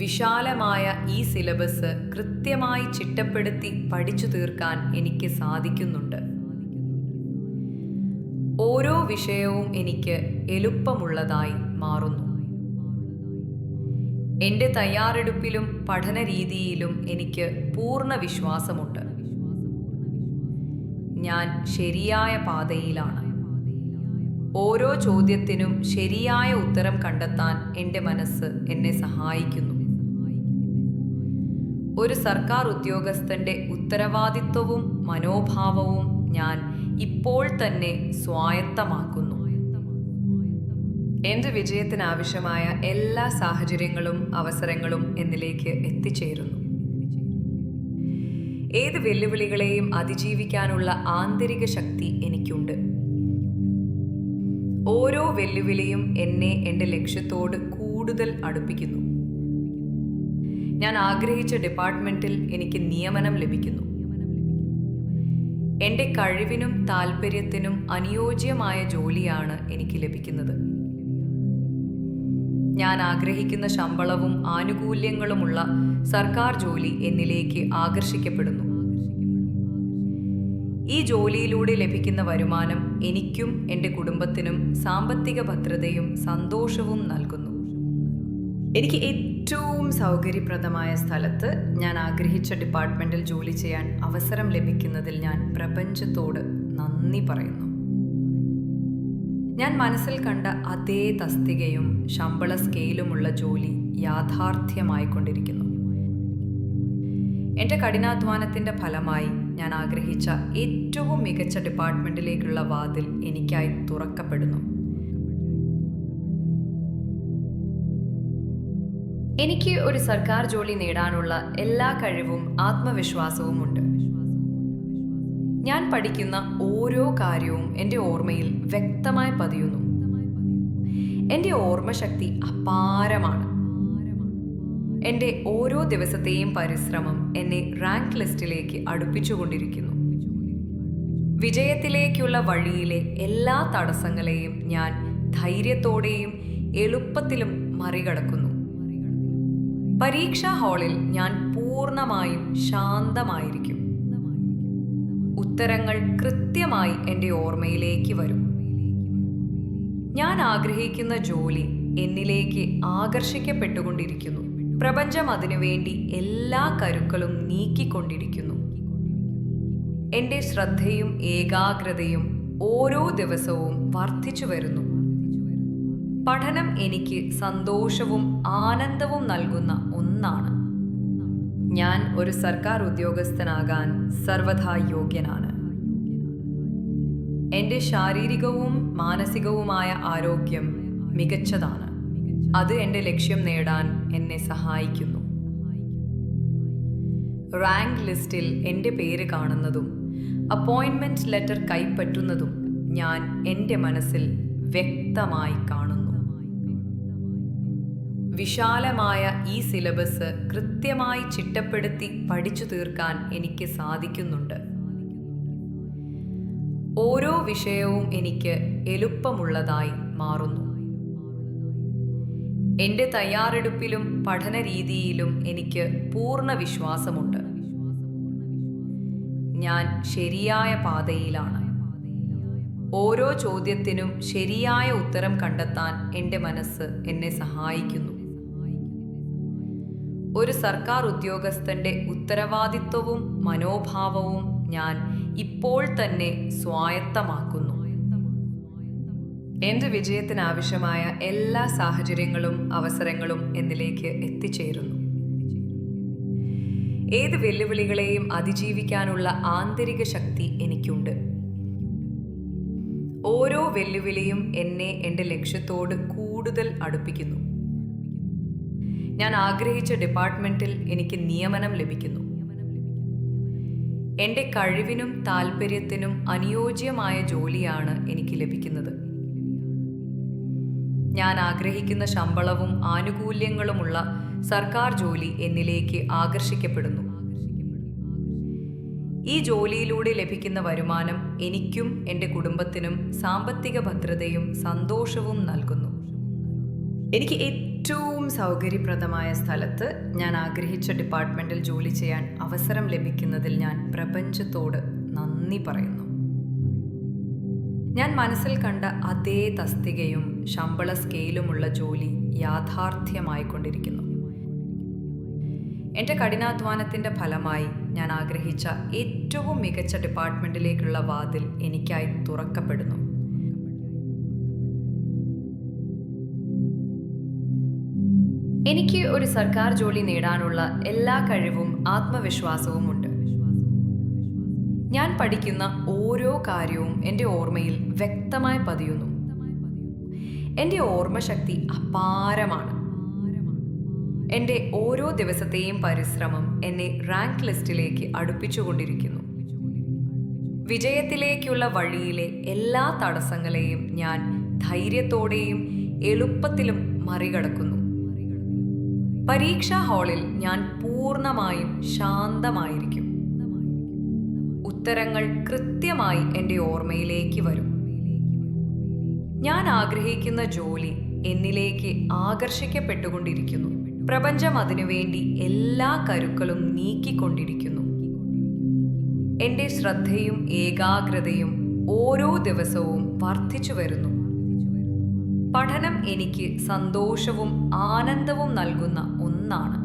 വിശാലമായ ഈ സിലബസ് കൃത്യമായി ചിട്ടപ്പെടുത്തി പഠിച്ചു തീർക്കാൻ എനിക്ക് സാധിക്കുന്നുണ്ട്. ഓരോ വിഷയവും എനിക്ക് എളുപ്പമുള്ളതായി മാറുന്നു. എൻ്റെ തയ്യാറെടുപ്പിലും പഠന രീതിയിലും എനിക്ക് പൂർണ്ണ വിശ്വാസമുണ്ട്. ഞാൻ ശരിയായ പാതയിലാണ്. ഓരോ ചോദ്യത്തിനും ശരിയായ ഉത്തരം കണ്ടെത്താൻ എൻ്റെ മനസ്സ് എന്നെ സഹായിക്കുന്നു. ഒരു സർക്കാർ ഉദ്യോഗസ്ഥന്റെ ഉത്തരവാദിത്വവും മനോഭാവവും ഞാൻ ഇപ്പോൾ തന്നെ സ്വായത്തമാക്കുന്നു. എൻ്റെ വിജയത്തിനാവശ്യമായ എല്ലാ സാഹചര്യങ്ങളും അവസരങ്ങളും എന്നിലേക്ക് എത്തിച്ചേരുന്നു. ഏത് വെല്ലുവിളികളെയും അതിജീവിക്കാനുള്ള ആന്തരിക ശക്തി എനിക്കുണ്ട്. ഓരോ വെല്ലുവിളിയും എന്നെ എൻ്റെ ലക്ഷ്യത്തോട് കൂടുതൽ അടുപ്പിക്കുന്നു. ഞാൻ ആഗ്രഹിച്ച ഡിപ്പാർട്ട്മെന്റിൽ എനിക്ക് നിയമനം ലഭിക്കുന്നു. എൻ്റെ കഴിവിനും താല്പര്യത്തിനും അനുയോജ്യമായ ജോലിയാണ് എനിക്ക് ലഭിക്കുന്നത്. ഞാൻ ആഗ്രഹിക്കുന്ന ശമ്പളവും ആനുകൂല്യങ്ങളുമുള്ള സർക്കാർ ജോലി എന്നിലേക്ക് ആകർഷിക്കപ്പെടുന്നു. ഈ ജോലിയിലൂടെ ലഭിക്കുന്ന വരുമാനം എനിക്കും എൻ്റെ കുടുംബത്തിനും സാമ്പത്തിക ഭദ്രതയും സന്തോഷവും നൽകുന്നു. എനിക്ക് ഏറ്റവും സൗകര്യപ്രദമായ സ്ഥലത്ത് ഞാൻ ആഗ്രഹിച്ച ഡിപ്പാർട്ട്മെന്റിൽ ജോലി ചെയ്യാൻ അവസരം ലഭിക്കുന്നതിൽ ഞാൻ പ്രപഞ്ചത്തോട് നന്ദി പറയുന്നു. ഞാൻ മനസ്സിൽ കണ്ട അതേ തസ്തികയും ശമ്പള സ്കെയിലുമുള്ള ജോലി യാഥാർത്ഥ്യമായിക്കൊണ്ടിരിക്കുന്നു. എൻ്റെ കഠിനാധ്വാനത്തിൻ്റെ ഫലമായി ഞാൻ ആഗ്രഹിച്ച ഏറ്റവും മികച്ച ഡിപ്പാർട്ട്മെന്റിലേക്കുള്ള വാതിൽ എനിക്കായി തുറക്കപ്പെടുന്നു. എനിക്ക് ഒരു സർക്കാർ ജോലി നേടാനുള്ള എല്ലാ കഴിവും ആത്മവിശ്വാസവും ഉണ്ട്. ഞാൻ പഠിക്കുന്ന ഓരോ കാര്യവും എൻ്റെ ഓർമ്മയിൽ വ്യക്തമായി പതിയുന്നു. എൻ്റെ ഓർമ്മശക്തി അപാരമാണ്. എൻ്റെ ഓരോ ദിവസത്തെയും പരിശ്രമം എന്നെ റാങ്ക് ലിസ്റ്റിലേക്ക് അടുപ്പിച്ചുകൊണ്ടിരിക്കുന്നു. വിജയത്തിലേക്കുള്ള വഴിയിലെ എല്ലാ തടസ്സങ്ങളെയും ഞാൻ ധൈര്യത്തോടെയും എളുപ്പത്തിലും മറികടക്കുന്നു. പരീക്ഷാ ഹാളിൽ ഞാൻ പൂർണ്ണമായും ശാന്തമായിരിക്കും. ഉത്തരങ്ങൾ കൃത്യമായി എൻ്റെ ഓർമ്മയിലേക്ക് വരും. ഞാൻ ആഗ്രഹിക്കുന്ന ജോലി എന്നിലേക്ക് ആകർഷിക്കപ്പെട്ടുകൊണ്ടിരിക്കുന്നു. പ്രപഞ്ചം അതിനുവേണ്ടി എല്ലാ കരുക്കളും നീക്കിക്കൊണ്ടിരിക്കുന്നു. എൻ്റെ ശ്രദ്ധയും ഏകാഗ്രതയും ഓരോ ദിവസവും വർദ്ധിച്ചു വരുന്നു. പഠനം എനിക്ക് സന്തോഷവും ആനന്ദവും നൽകുന്ന ഒന്നാണ്. ഞാൻ ഒരു സർക്കാർ ഉദ്യോഗസ്ഥനാകാൻ സർവ്വഥാ യോഗ്യനാണ്. എൻ്റെ ശാരീരികവും മാനസികവുമായ ആരോഗ്യം മികച്ചതാണ്. അത് എൻ്റെ ലക്ഷ്യം നേടാൻ എന്നെ സഹായിക്കുന്നു. റാങ്ക് ലിസ്റ്റിൽ എൻ്റെ പേര് കാണുന്നതും അപ്പോയിൻമെന്റ് ലെറ്റർ കൈപ്പറ്റുന്നതും ഞാൻ എൻ്റെ മനസ്സിൽ വ്യക്തമായി കാണുന്നു. വിശാലമായ ഈ സിലബസ് കൃത്യമായി ചിട്ടപ്പെടുത്തി പഠിച്ചു തീർക്കാൻ എനിക്ക് സാധിക്കുന്നുണ്ട്. ഓരോ വിഷയവും എനിക്ക് എളുപ്പമുള്ളതായി മാറുന്നു. എൻ്റെ തയ്യാറെടുപ്പിലും പഠന രീതിയിലും എനിക്ക് പൂർണ്ണ വിശ്വാസമുണ്ട്. ഞാൻ ശരിയായ പാതയിലാണ്. ഓരോ ചോദ്യത്തിനും ശരിയായ ഉത്തരം കണ്ടെത്താൻ എൻ്റെ മനസ്സ് എന്നെ സഹായിക്കുന്നു. ഒരു സർക്കാർ ഉദ്യോഗസ്ഥന്റെ ഉത്തരവാദിത്വവും മനോഭാവവും ഞാൻ ഇപ്പോൾ തന്നെ സ്വായത്തമാക്കുന്നു. എൻ്റെ വിജയത്തിനാവശ്യമായ എല്ലാ സാഹചര്യങ്ങളും അവസരങ്ങളും എന്നിലേക്ക് എത്തിച്ചേരുന്നു. ഏത് വെല്ലുവിളികളെയും അതിജീവിക്കാനുള്ള ആന്തരിക ശക്തി എനിക്കുണ്ട്. ഓരോ വെല്ലുവിളിയും എന്നെ എൻ്റെ ലക്ഷ്യത്തോട് കൂടുതൽ അടുപ്പിക്കുന്നു. ഞാൻ ആഗ്രഹിച്ച ഡിപ്പാർട്ട്മെന്റിൽ എനിക്ക് നിയമനം ലഭിക്കുന്നു. എൻ്റെ കഴിവിനും താല്പര്യത്തിനും അനുയോജ്യമായ ജോലിയാണ് എനിക്ക് ലഭിക്കുന്നത്. ഞാൻ ആഗ്രഹിക്കുന്ന ശമ്പളവും ആനുകൂല്യങ്ങളുമുള്ള സർക്കാർ ജോലി എന്നിലേക്ക് ആകർഷിക്കപ്പെടുന്നു. ഈ ജോലിയിലൂടെ ലഭിക്കുന്ന വരുമാനം എനിക്കും എൻ്റെ കുടുംബത്തിനും സാമ്പത്തിക ഭദ്രതയും സന്തോഷവും നൽകുന്നു. എനിക്ക് ഏറ്റവും സൗകര്യപ്രദമായ സ്ഥലത്ത് ഞാൻ ആഗ്രഹിച്ച ഡിപ്പാർട്ട്മെന്റിൽ ജോലി ചെയ്യാൻ അവസരം ലഭിക്കുന്നതിൽ ഞാൻ പ്രപഞ്ചത്തോട് നന്ദി പറയുന്നു. ഞാൻ മനസ്സിൽ കണ്ട അതേ തസ്തികയും ശമ്പള സ്കെയിലുമുള്ള ജോലി യാഥാർത്ഥ്യമായിക്കൊണ്ടിരിക്കുന്നു. എൻ്റെ കഠിനാധ്വാനത്തിൻ്റെ ഫലമായി ഞാൻ ആഗ്രഹിച്ച ഏറ്റവും മികച്ച ഡിപ്പാർട്ട്മെന്റിലേക്കുള്ള വാതിൽ എനിക്കായി തുറക്കപ്പെടുന്നു. എനിക്ക് ഒരു സർക്കാർ ജോലി നേടാനുള്ള എല്ലാ കഴിവും ആത്മവിശ്വാസവും ഉണ്ട്. ഞാൻ പഠിക്കുന്ന ഓരോ കാര്യവും എൻ്റെ ഓർമ്മയിൽ വ്യക്തമായി പതിയുന്നു. എൻ്റെ ഓർമ്മശക്തി അപാരമാണ്. എൻ്റെ ഓരോ ദിവസത്തെയും പരിശ്രമം എന്നെ റാങ്ക് ലിസ്റ്റിലേക്ക് അടുപ്പിച്ചുകൊണ്ടിരിക്കുന്നു. വിജയത്തിലേക്കുള്ള വഴിയിലെ എല്ലാ തടസ്സങ്ങളെയും ഞാൻ ധൈര്യത്തോടെയും എളുപ്പത്തിലും മറികടക്കുന്നു. പരീക്ഷാ ഹാളിൽ ഞാൻ പൂർണ്ണമായും ശാന്തമായിരിക്കും. ഉത്തരങ്ങൾ കൃത്യമായി എൻ്റെ ഓർമ്മയിലേക്ക് വരും. ഞാൻ ആഗ്രഹിക്കുന്ന ജോലി എന്നിലേക്ക് ആകർഷിക്കപ്പെട്ടുകൊണ്ടിരിക്കുന്നു. പ്രപഞ്ചം അതിനുവേണ്ടി എല്ലാ കരുക്കളും നീക്കിക്കൊണ്ടിരിക്കുന്നു. എൻ്റെ ശ്രദ്ധയും ഏകാഗ്രതയും ഓരോ ദിവസവും വർദ്ധിച്ചു വരുന്നു. പഠനം എനിക്ക് സന്തോഷവും ആനന്ദവും നൽകുന്ന ഒന്നാണ്.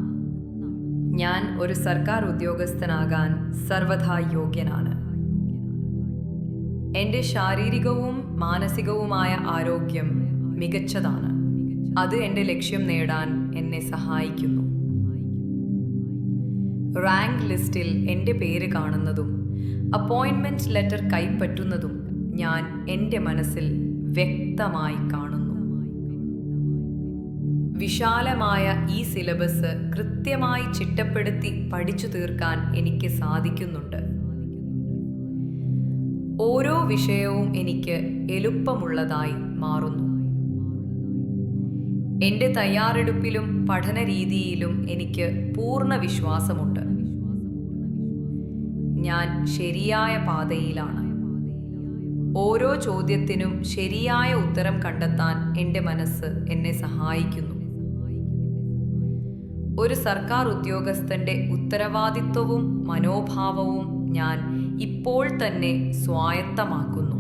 ഞാൻ ഒരു സർക്കാർ ഉദ്യോഗസ്ഥനാകാൻ സർവഥാ യോഗ്യനാണ്. എൻ്റെ ശാരീരികവും മാനസികവുമായ ആരോഗ്യം മികച്ചതാണ്. അത് എൻ്റെ ലക്ഷ്യം നേടാൻ എന്നെ സഹായിക്കുന്നു. റാങ്ക് ലിസ്റ്റിൽ എൻ്റെ പേര് കാണുന്നതും അപ്പോയിൻമെന്റ് ലെറ്റർ കൈപ്പറ്റുന്നതും ഞാൻ എൻ്റെ മനസ്സിൽ വ്യക്തമായി കാണുന്നു. വിശാലമായ ഈ സിലബസ് കൃത്യമായി ചിട്ടപ്പെടുത്തി പഠിച്ചു തീർക്കാൻ എനിക്ക് സാധിക്കുന്നുണ്ട്. ഓരോ വിഷയവും എനിക്ക് എളുപ്പമുള്ളതായി മാറുന്നു. എൻ്റെ തയ്യാറെടുപ്പിലും പഠന രീതിയിലും എനിക്ക് പൂർണ്ണ വിശ്വാസമുണ്ട്. ഞാൻ ശരിയായ പാതയിലാണ്. ഓരോ ചോദ്യത്തിനും ശരിയായ ഉത്തരം കണ്ടെത്താൻ എൻ്റെ മനസ്സ് എന്നെ സഹായിക്കുന്നു. ഒരു സർക്കാർ ഉദ്യോഗസ്ഥന്റെ ഉത്തരവാദിത്വവും മനോഭാവവും ഞാൻ ഇപ്പോൾ തന്നെ സ്വായത്തമാക്കുന്നു.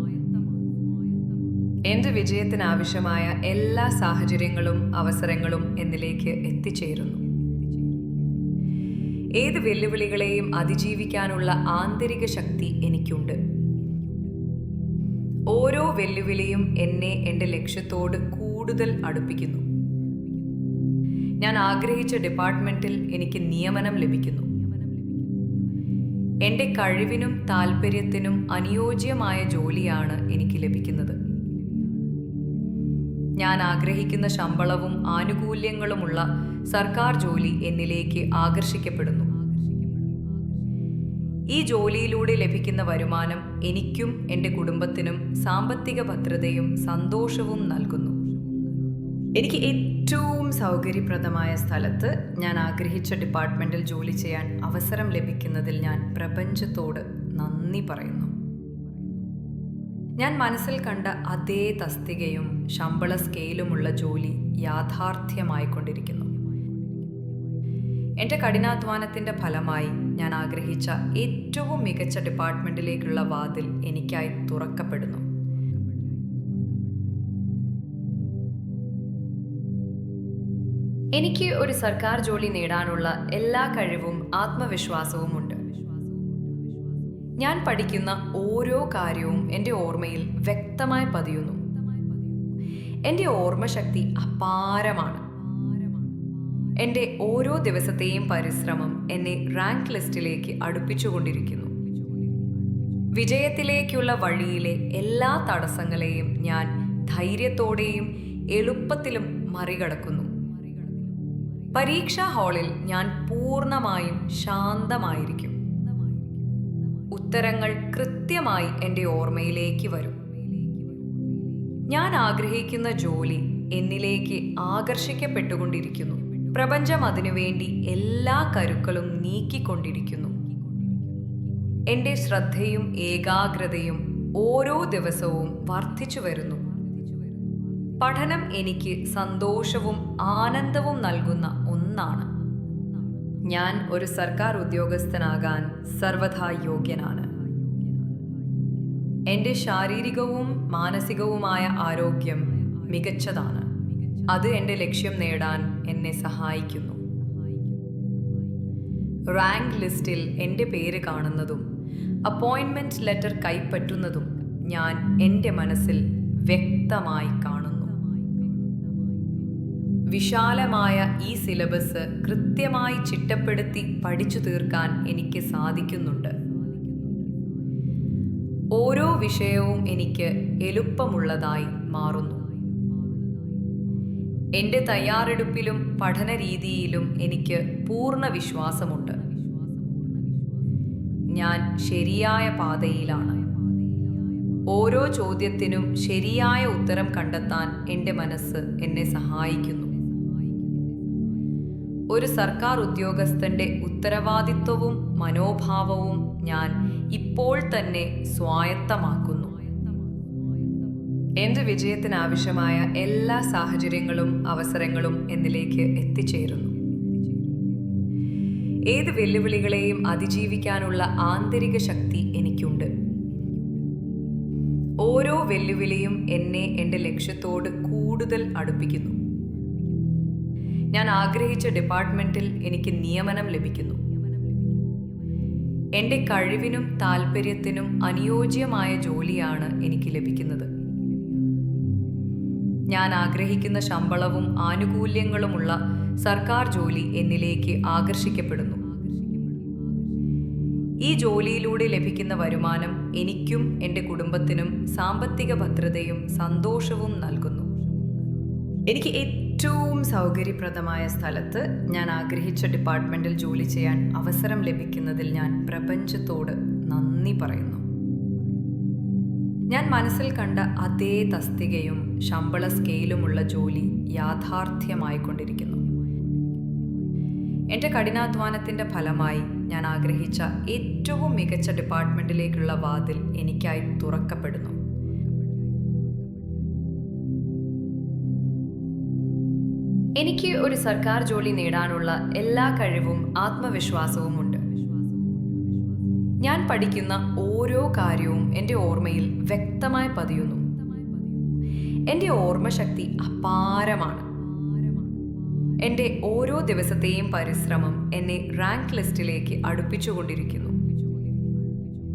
എൻ്റെ വിജയത്തിനാവശ്യമായ എല്ലാ സാഹചര്യങ്ങളും അവസരങ്ങളും എന്നിലേക്ക് എത്തിച്ചേരുന്നു. ഏത് വെല്ലുവിളികളെയും അതിജീവിക്കാനുള്ള ആന്തരിക ശക്തി എനിക്കുണ്ട്. ഓരോ വെല്ലുവിളിയും എന്നെ എൻ്റെ ലക്ഷ്യത്തോട് കൂടുതൽ അടുപ്പിക്കുന്നു. ഞാൻ ആഗ്രഹിച്ച ഡിപ്പാർട്ട്മെന്റിൽ എനിക്ക് നിയമനം ലഭിക്കുന്നു. എൻ്റെ കഴിവിനും താല്പര്യത്തിനും അനുയോജ്യമായ ജോലിയാണ് എനിക്ക് ലഭിക്കുന്നത്. ഞാൻ ആഗ്രഹിക്കുന്ന ശമ്പളവും ആനുകൂല്യങ്ങളുമുള്ള സർക്കാർ ജോലി എന്നിലേക്ക് ആകർഷിക്കപ്പെടുന്നു. ഈ ജോലിയിലൂടെ ലഭിക്കുന്ന വരുമാനം എനിക്കും എൻ്റെ കുടുംബത്തിനും സാമ്പത്തിക ഭദ്രതയും സന്തോഷവും നൽകുന്നു. എനിക്ക് ഏറ്റവും സൗകര്യപ്രദമായ സ്ഥലത്ത് ഞാൻ ആഗ്രഹിച്ച ഡിപ്പാർട്ട്മെന്റിൽ ജോലി ചെയ്യാൻ അവസരം ലഭിക്കുന്നതിൽ ഞാൻ പ്രപഞ്ചത്തോട് നന്ദി പറയുന്നു. ഞാൻ മനസ്സിൽ കണ്ട അതേ തസ്തികയും ശമ്പള സ്കെയിലുമുള്ള ജോലി യാഥാർത്ഥ്യമായിക്കൊണ്ടിരിക്കുന്നു. എൻ്റെ കഠിനാധ്വാനത്തിൻ്റെ ഫലമായി ഞാൻ ആഗ്രഹിച്ച ഏറ്റവും മികച്ച ഡിപ്പാർട്ട്മെൻറ്റിലേക്കുള്ള വാതിൽ എനിക്കായി തുറക്കപ്പെടുന്നു. എനിക്ക് ഒരു സർക്കാർ ജോലി നേടാനുള്ള എല്ലാ കഴിവും ആത്മവിശ്വാസവും ഉണ്ട്. ഞാൻ പഠിക്കുന്ന ഓരോ കാര്യവും എൻ്റെ ഓർമ്മയിൽ വ്യക്തമായി പതിയുന്നു. എൻ്റെ ഓർമ്മശക്തി അപാരമാണ്. എൻ്റെ ഓരോ ദിവസത്തെയും പരിശ്രമം എന്നെ റാങ്ക് ലിസ്റ്റിലേക്ക് അടുപ്പിച്ചുകൊണ്ടിരിക്കുന്നു. വിജയത്തിലേക്കുള്ള വഴിയിലെ എല്ലാ തടസ്സങ്ങളെയും ഞാൻ ധൈര്യത്തോടെയും എളുപ്പത്തിലും മറികടക്കുന്നു. പരീക്ഷാ ഹാളിൽ ഞാൻ പൂർണ്ണമായും ശാന്തമായിരിക്കും. ഉത്തരങ്ങൾ കൃത്യമായി എൻ്റെ ഓർമ്മയിലേക്ക് വരും. ഞാൻ ആഗ്രഹിക്കുന്ന ജോലി എന്നിലേക്ക് ആകർഷിക്കപ്പെട്ടുകൊണ്ടിരിക്കുന്നു. പ്രപഞ്ചം അതിനുവേണ്ടി എല്ലാ കരുക്കളും നീക്കിക്കൊണ്ടിരിക്കുന്നു. എൻ്റെ ശ്രദ്ധയും ഏകാഗ്രതയും ഓരോ ദിവസവും വർദ്ധിച്ചു വരുന്നു. പഠനം എനിക്ക് സന്തോഷവും ആനന്ദവും നൽകുന്ന ഒന്നാണ്. ഞാൻ ഒരു സർക്കാർ ഉദ്യോഗസ്ഥനാകാൻ സർവഥാ യോഗ്യനാണ്. എൻ്റെ ശാരീരികവും മാനസികവുമായ ആരോഗ്യം മികച്ചതാണ്. അത് എൻ്റെ ലക്ഷ്യം നേടാൻ എന്നെ സഹായിക്കുന്നു. റാങ്ക് ലിസ്റ്റിൽ എൻ്റെ പേര് കാണുന്നതും അപ്പോയിൻമെൻറ്റ് ലെറ്റർ കൈപ്പറ്റുന്നതും ഞാൻ എൻ്റെ മനസ്സിൽ വ്യക്തമായി കാണുന്നു. വിശാലമായ ഈ സിലബസ് കൃത്യമായി ചിട്ടപ്പെടുത്തി പഠിച്ചു തീർക്കാൻ എനിക്ക് സാധിക്കുന്നുണ്ട്. ഓരോ വിഷയവും എനിക്ക് എളുപ്പമുള്ളതായി മാറുന്നു. എൻ്റെ തയ്യാറെടുപ്പിലും പഠനരീതിയിലും എനിക്ക് പൂർണ്ണ വിശ്വാസമുണ്ട്. ഞാൻ ശരിയായ പാതയിലാണ്. ഓരോ ചോദ്യത്തിനും ശരിയായ ഉത്തരം കണ്ടെത്താൻ എൻ്റെ മനസ്സ് എന്നെ സഹായിക്കുന്നു. ഒരു സർക്കാർ ഉദ്യോഗസ്ഥന്റെ ഉത്തരവാദിത്വവും മനോഭാവവും ഞാൻ ഇപ്പോൾ തന്നെ സ്വായത്തമാക്കുന്നു. എൻ്റെ വിജയത്തിനാവശ്യമായ എല്ലാ സാഹചര്യങ്ങളും അവസരങ്ങളും എന്നിലേക്ക് എത്തിച്ചേരുന്നു. ഏത് വെല്ലുവിളികളെയും അതിജീവിക്കാനുള്ള ആന്തരിക ശക്തി എനിക്കുണ്ട്. ഓരോ വെല്ലുവിളിയും എന്നെ എൻ്റെ ലക്ഷ്യത്തോട് കൂടുതൽ അടുപ്പിക്കുന്നു. ഞാൻ ആഗ്രഹിച്ച ഡിപ്പാർട്ട്മെൻറ്റിൽ എനിക്ക് നിയമനം ലഭിക്കുന്നു. എൻ്റെ കഴിവിനും താല്പര്യത്തിനും അനുയോജ്യമായ ജോലിയാണ് എനിക്ക് ലഭിക്കുന്നത്. ഞാൻ ആഗ്രഹിക്കുന്ന ശമ്പളവും ആനുകൂല്യങ്ങളുമുള്ള സർക്കാർ ജോലി എന്നിലേക്ക് ആകർഷിക്കപ്പെടുന്നു. ഈ ജോലിയിലൂടെ ലഭിക്കുന്ന വരുമാനം എനിക്കും എൻ്റെ കുടുംബത്തിനും സാമ്പത്തിക ഭദ്രതയും സന്തോഷവും നൽകുന്നു. എനിക്ക് ഏറ്റവും സൗകര്യപ്രദമായ സ്ഥലത്ത് ഞാൻ ആഗ്രഹിച്ച ഡിപ്പാർട്ട്മെൻറ്റിൽ ജോലി ചെയ്യാൻ അവസരം ലഭിക്കുന്നതിൽ ഞാൻ പ്രപഞ്ചത്തോട് നന്ദി പറയുന്നു. ഞാൻ മനസ്സിൽ കണ്ട അതേ തസ്തികയും ശമ്പള സ്കെയിലുമുള്ള ജോലി യാഥാർത്ഥ്യമായിക്കൊണ്ടിരിക്കുന്നു. എൻ്റെ കഠിനാധ്വാനത്തിൻ്റെ ഫലമായി ഞാൻ ആഗ്രഹിച്ച ഏറ്റവും മികച്ച ഡിപ്പാർട്ട്മെൻറ്റിലേക്കുള്ള വാതിൽ എനിക്കായി തുറക്കപ്പെടുന്നു. എനിക്ക് ഒരു സർക്കാർ ജോലി നേടാനുള്ള എല്ലാ കഴിവും ആത്മവിശ്വാസവും ഉണ്ട്. ഞാൻ പഠിക്കുന്ന ഓരോ കാര്യവും എൻ്റെ ഓർമ്മയിൽ വ്യക്തമായി പതിയുന്നു. എൻ്റെ ഓർമ്മശക്തി അപാരമാണ്. എൻ്റെ ഓരോ ദിവസത്തെയും പരിശ്രമം എന്നെ റാങ്ക് ലിസ്റ്റിലേക്ക് അടുപ്പിച്ചുകൊണ്ടിരിക്കുന്നു.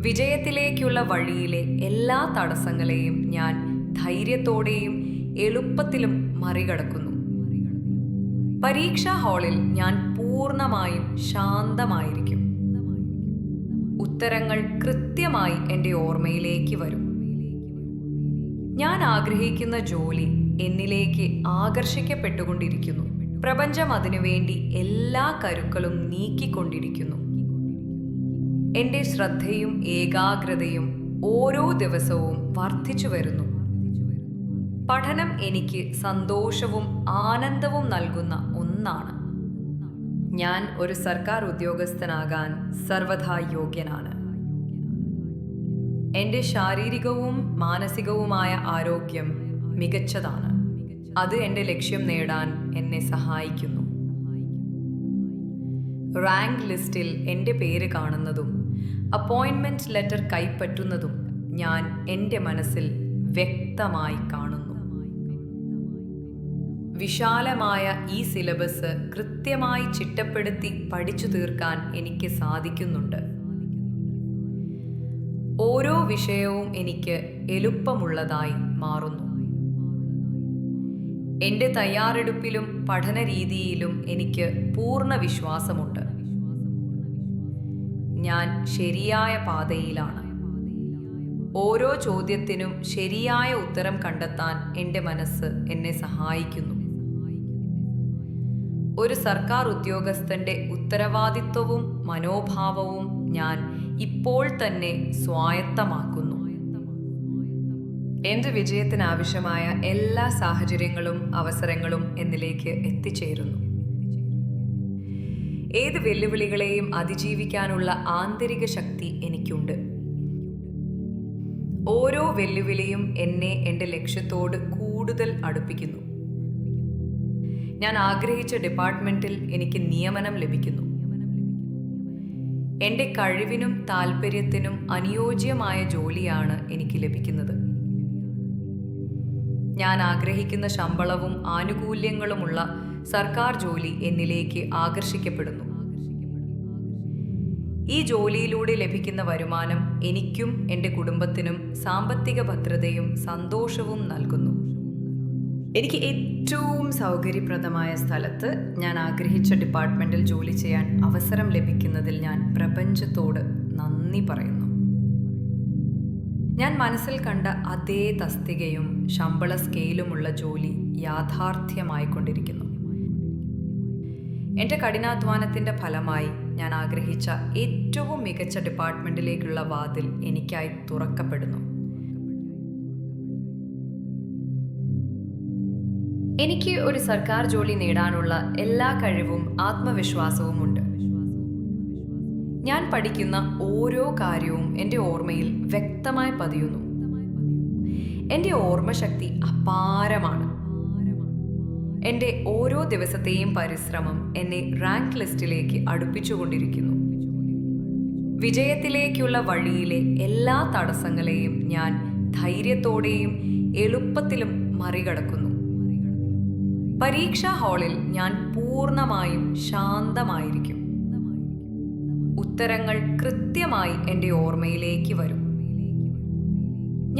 വിജയത്തിലേക്കുള്ള വഴിയിലെ എല്ലാ തടസ്സങ്ങളെയും ഞാൻ ധൈര്യത്തോടെയും എളുപ്പത്തിലും മറികടക്കുന്നു. പരീക്ഷാ ഹാളിൽ ഞാൻ പൂർണ്ണമായും ശാന്തമായിരിക്കും. ഉത്തരങ്ങൾ കൃത്യമായി എൻ്റെ ഓർമ്മയിലേക്ക് വരും. ഞാൻ ആഗ്രഹിക്കുന്ന ജോലി എന്നിലേക്ക് ആകർഷിക്കപ്പെട്ടുകൊണ്ടിരിക്കുന്നു. പ്രപഞ്ചം അതിനുവേണ്ടി എല്ലാ കരുക്കളും നീക്കിക്കൊണ്ടിരിക്കുന്നു. എൻ്റെ ശ്രദ്ധയും ഏകാഗ്രതയും ഓരോ ദിവസവും വർദ്ധിച്ചു വരുന്നു. പഠനം എനിക്ക് സന്തോഷവും ആനന്ദവും നൽകുന്ന ഒന്നാണ്. ഞാൻ ഒരു സർക്കാർ ഉദ്യോഗസ്ഥനാകാൻ സർവഥാ യോഗ്യനാണ്. എൻ്റെ ശാരീരികവും മാനസികവുമായ ആരോഗ്യം മികച്ചതാണ്. അത് എൻ്റെ ലക്ഷ്യം നേടാൻ എന്നെ സഹായിക്കുന്നു. റാങ്ക് ലിസ്റ്റിൽ എൻ്റെ പേര് കാണുന്നതും അപ്പോയിൻമെൻറ്റ് ലെറ്റർ കൈപ്പറ്റുന്നതും ഞാൻ എൻ്റെ മനസ്സിൽ വ്യക്തമായി കാണുന്നു. വിശാലമായ ഈ സിലബസ് കൃത്യമായി ചിട്ടപ്പെടുത്തി പഠിച്ചു തീർക്കാൻ എനിക്ക് സാധിക്കുന്നുണ്ട്. ഓരോ വിഷയവും എനിക്ക് എളുപ്പമുള്ളതായി മാറുന്നു. എൻ്റെ തയ്യാറെടുപ്പിലും പഠന രീതിയിലും എനിക്ക് പൂർണ്ണ വിശ്വാസമുണ്ട്. ഞാൻ ശരിയായ പാതയിലാണ്. ഓരോ ചോദ്യത്തിനും ശരിയായ ഉത്തരം കണ്ടെത്താൻ എൻ്റെ മനസ്സ് എന്നെ സഹായിക്കുന്നു. ഒരു സർക്കാർ ഉദ്യോഗസ്ഥന്റെ ഉത്തരവാദിത്വവും മനോഭാവവും ഞാൻ ഇപ്പോൾ തന്നെ സ്വായത്തമാക്കുന്നു. എൻ്റെ വിജയത്തിനാവശ്യമായ എല്ലാ സാഹചര്യങ്ങളും അവസരങ്ങളും എന്നിലേക്ക് എത്തിച്ചേരുന്നു. ഏത് വെല്ലുവിളികളെയും അതിജീവിക്കാനുള്ള ആന്തരിക ശക്തി എനിക്കുണ്ട്. ഓരോ വെല്ലുവിളിയും എന്നെ എൻ്റെ ലക്ഷ്യത്തോട് കൂടുതൽ അടുപ്പിക്കുന്നു. ഞാൻ ആഗ്രഹിച്ച ഡിപ്പാർട്ട്മെന്റിൽ എനിക്ക് നിയമനം ലഭിക്കുന്നു. എൻ്റെ കഴിവിനും താല്പര്യത്തിനും അനുയോജ്യമായ ജോലിയാണ് എനിക്ക് ലഭിക്കുന്നത്. ഞാൻ ആഗ്രഹിക്കുന്ന ശമ്പളവും ആനുകൂല്യങ്ങളുമുള്ള സർക്കാർ ജോലി എന്നിലേക്ക് ആകർഷിക്കപ്പെടുന്നു. ഈ ജോലിയിലൂടെ ലഭിക്കുന്ന വരുമാനം എനിക്കും എൻ്റെ കുടുംബത്തിനും സാമ്പത്തിക ഭദ്രതയും സന്തോഷവും നൽകുന്നു. എനിക്ക് ഏറ്റവും സൗകര്യപ്രദമായ സ്ഥലത്ത് ഞാൻ ആഗ്രഹിച്ച ഡിപ്പാർട്ട്മെൻറ്റിൽ ജോലി ചെയ്യാൻ അവസരം ലഭിക്കുന്നതിൽ ഞാൻ പ്രപഞ്ചത്തോട് നന്ദി പറയുന്നു. ഞാൻ മനസ്സിൽ കണ്ട അതേ തസ്തികയും ശമ്പള സ്കെയിലുമുള്ള ജോലി യാഥാർത്ഥ്യമായിക്കൊണ്ടിരിക്കുന്നു. എൻ്റെ കഠിനാധ്വാനത്തിൻ്റെ ഫലമായി ഞാൻ ആഗ്രഹിച്ച ഏറ്റവും മികച്ച ഡിപ്പാർട്ട്മെൻറ്റിലേക്കുള്ള വാതിൽ എനിക്കായി തുറക്കപ്പെടുന്നു. എനിക്ക് ഒരു സർക്കാർ ജോലി നേടാനുള്ള എല്ലാ കഴിവും ആത്മവിശ്വാസവും ഉണ്ട്. ഞാൻ പഠിക്കുന്ന ഓരോ കാര്യവും എൻ്റെ ഓർമ്മയിൽ വ്യക്തമായി പതിയുന്നു. എൻ്റെ ഓർമ്മശക്തി അപാരമാണ്. എൻ്റെ ഓരോ ദിവസത്തെയും പരിശ്രമം എന്നെ റാങ്ക് ലിസ്റ്റിലേക്ക് അടുപ്പിച്ചുകൊണ്ടിരിക്കുന്നു. വിജയത്തിലേക്കുള്ള വഴിയിലെ എല്ലാ തടസ്സങ്ങളെയും ഞാൻ ധൈര്യത്തോടെയും എളുപ്പത്തിലും മറികടക്കുന്നു. പരീക്ഷാ ഹാളിൽ ഞാൻ പൂർണ്ണമായും ശാന്തമായിരിക്കും. ഉത്തരങ്ങൾ കൃത്യമായി എൻ്റെ ഓർമ്മയിലേക്ക് വരും.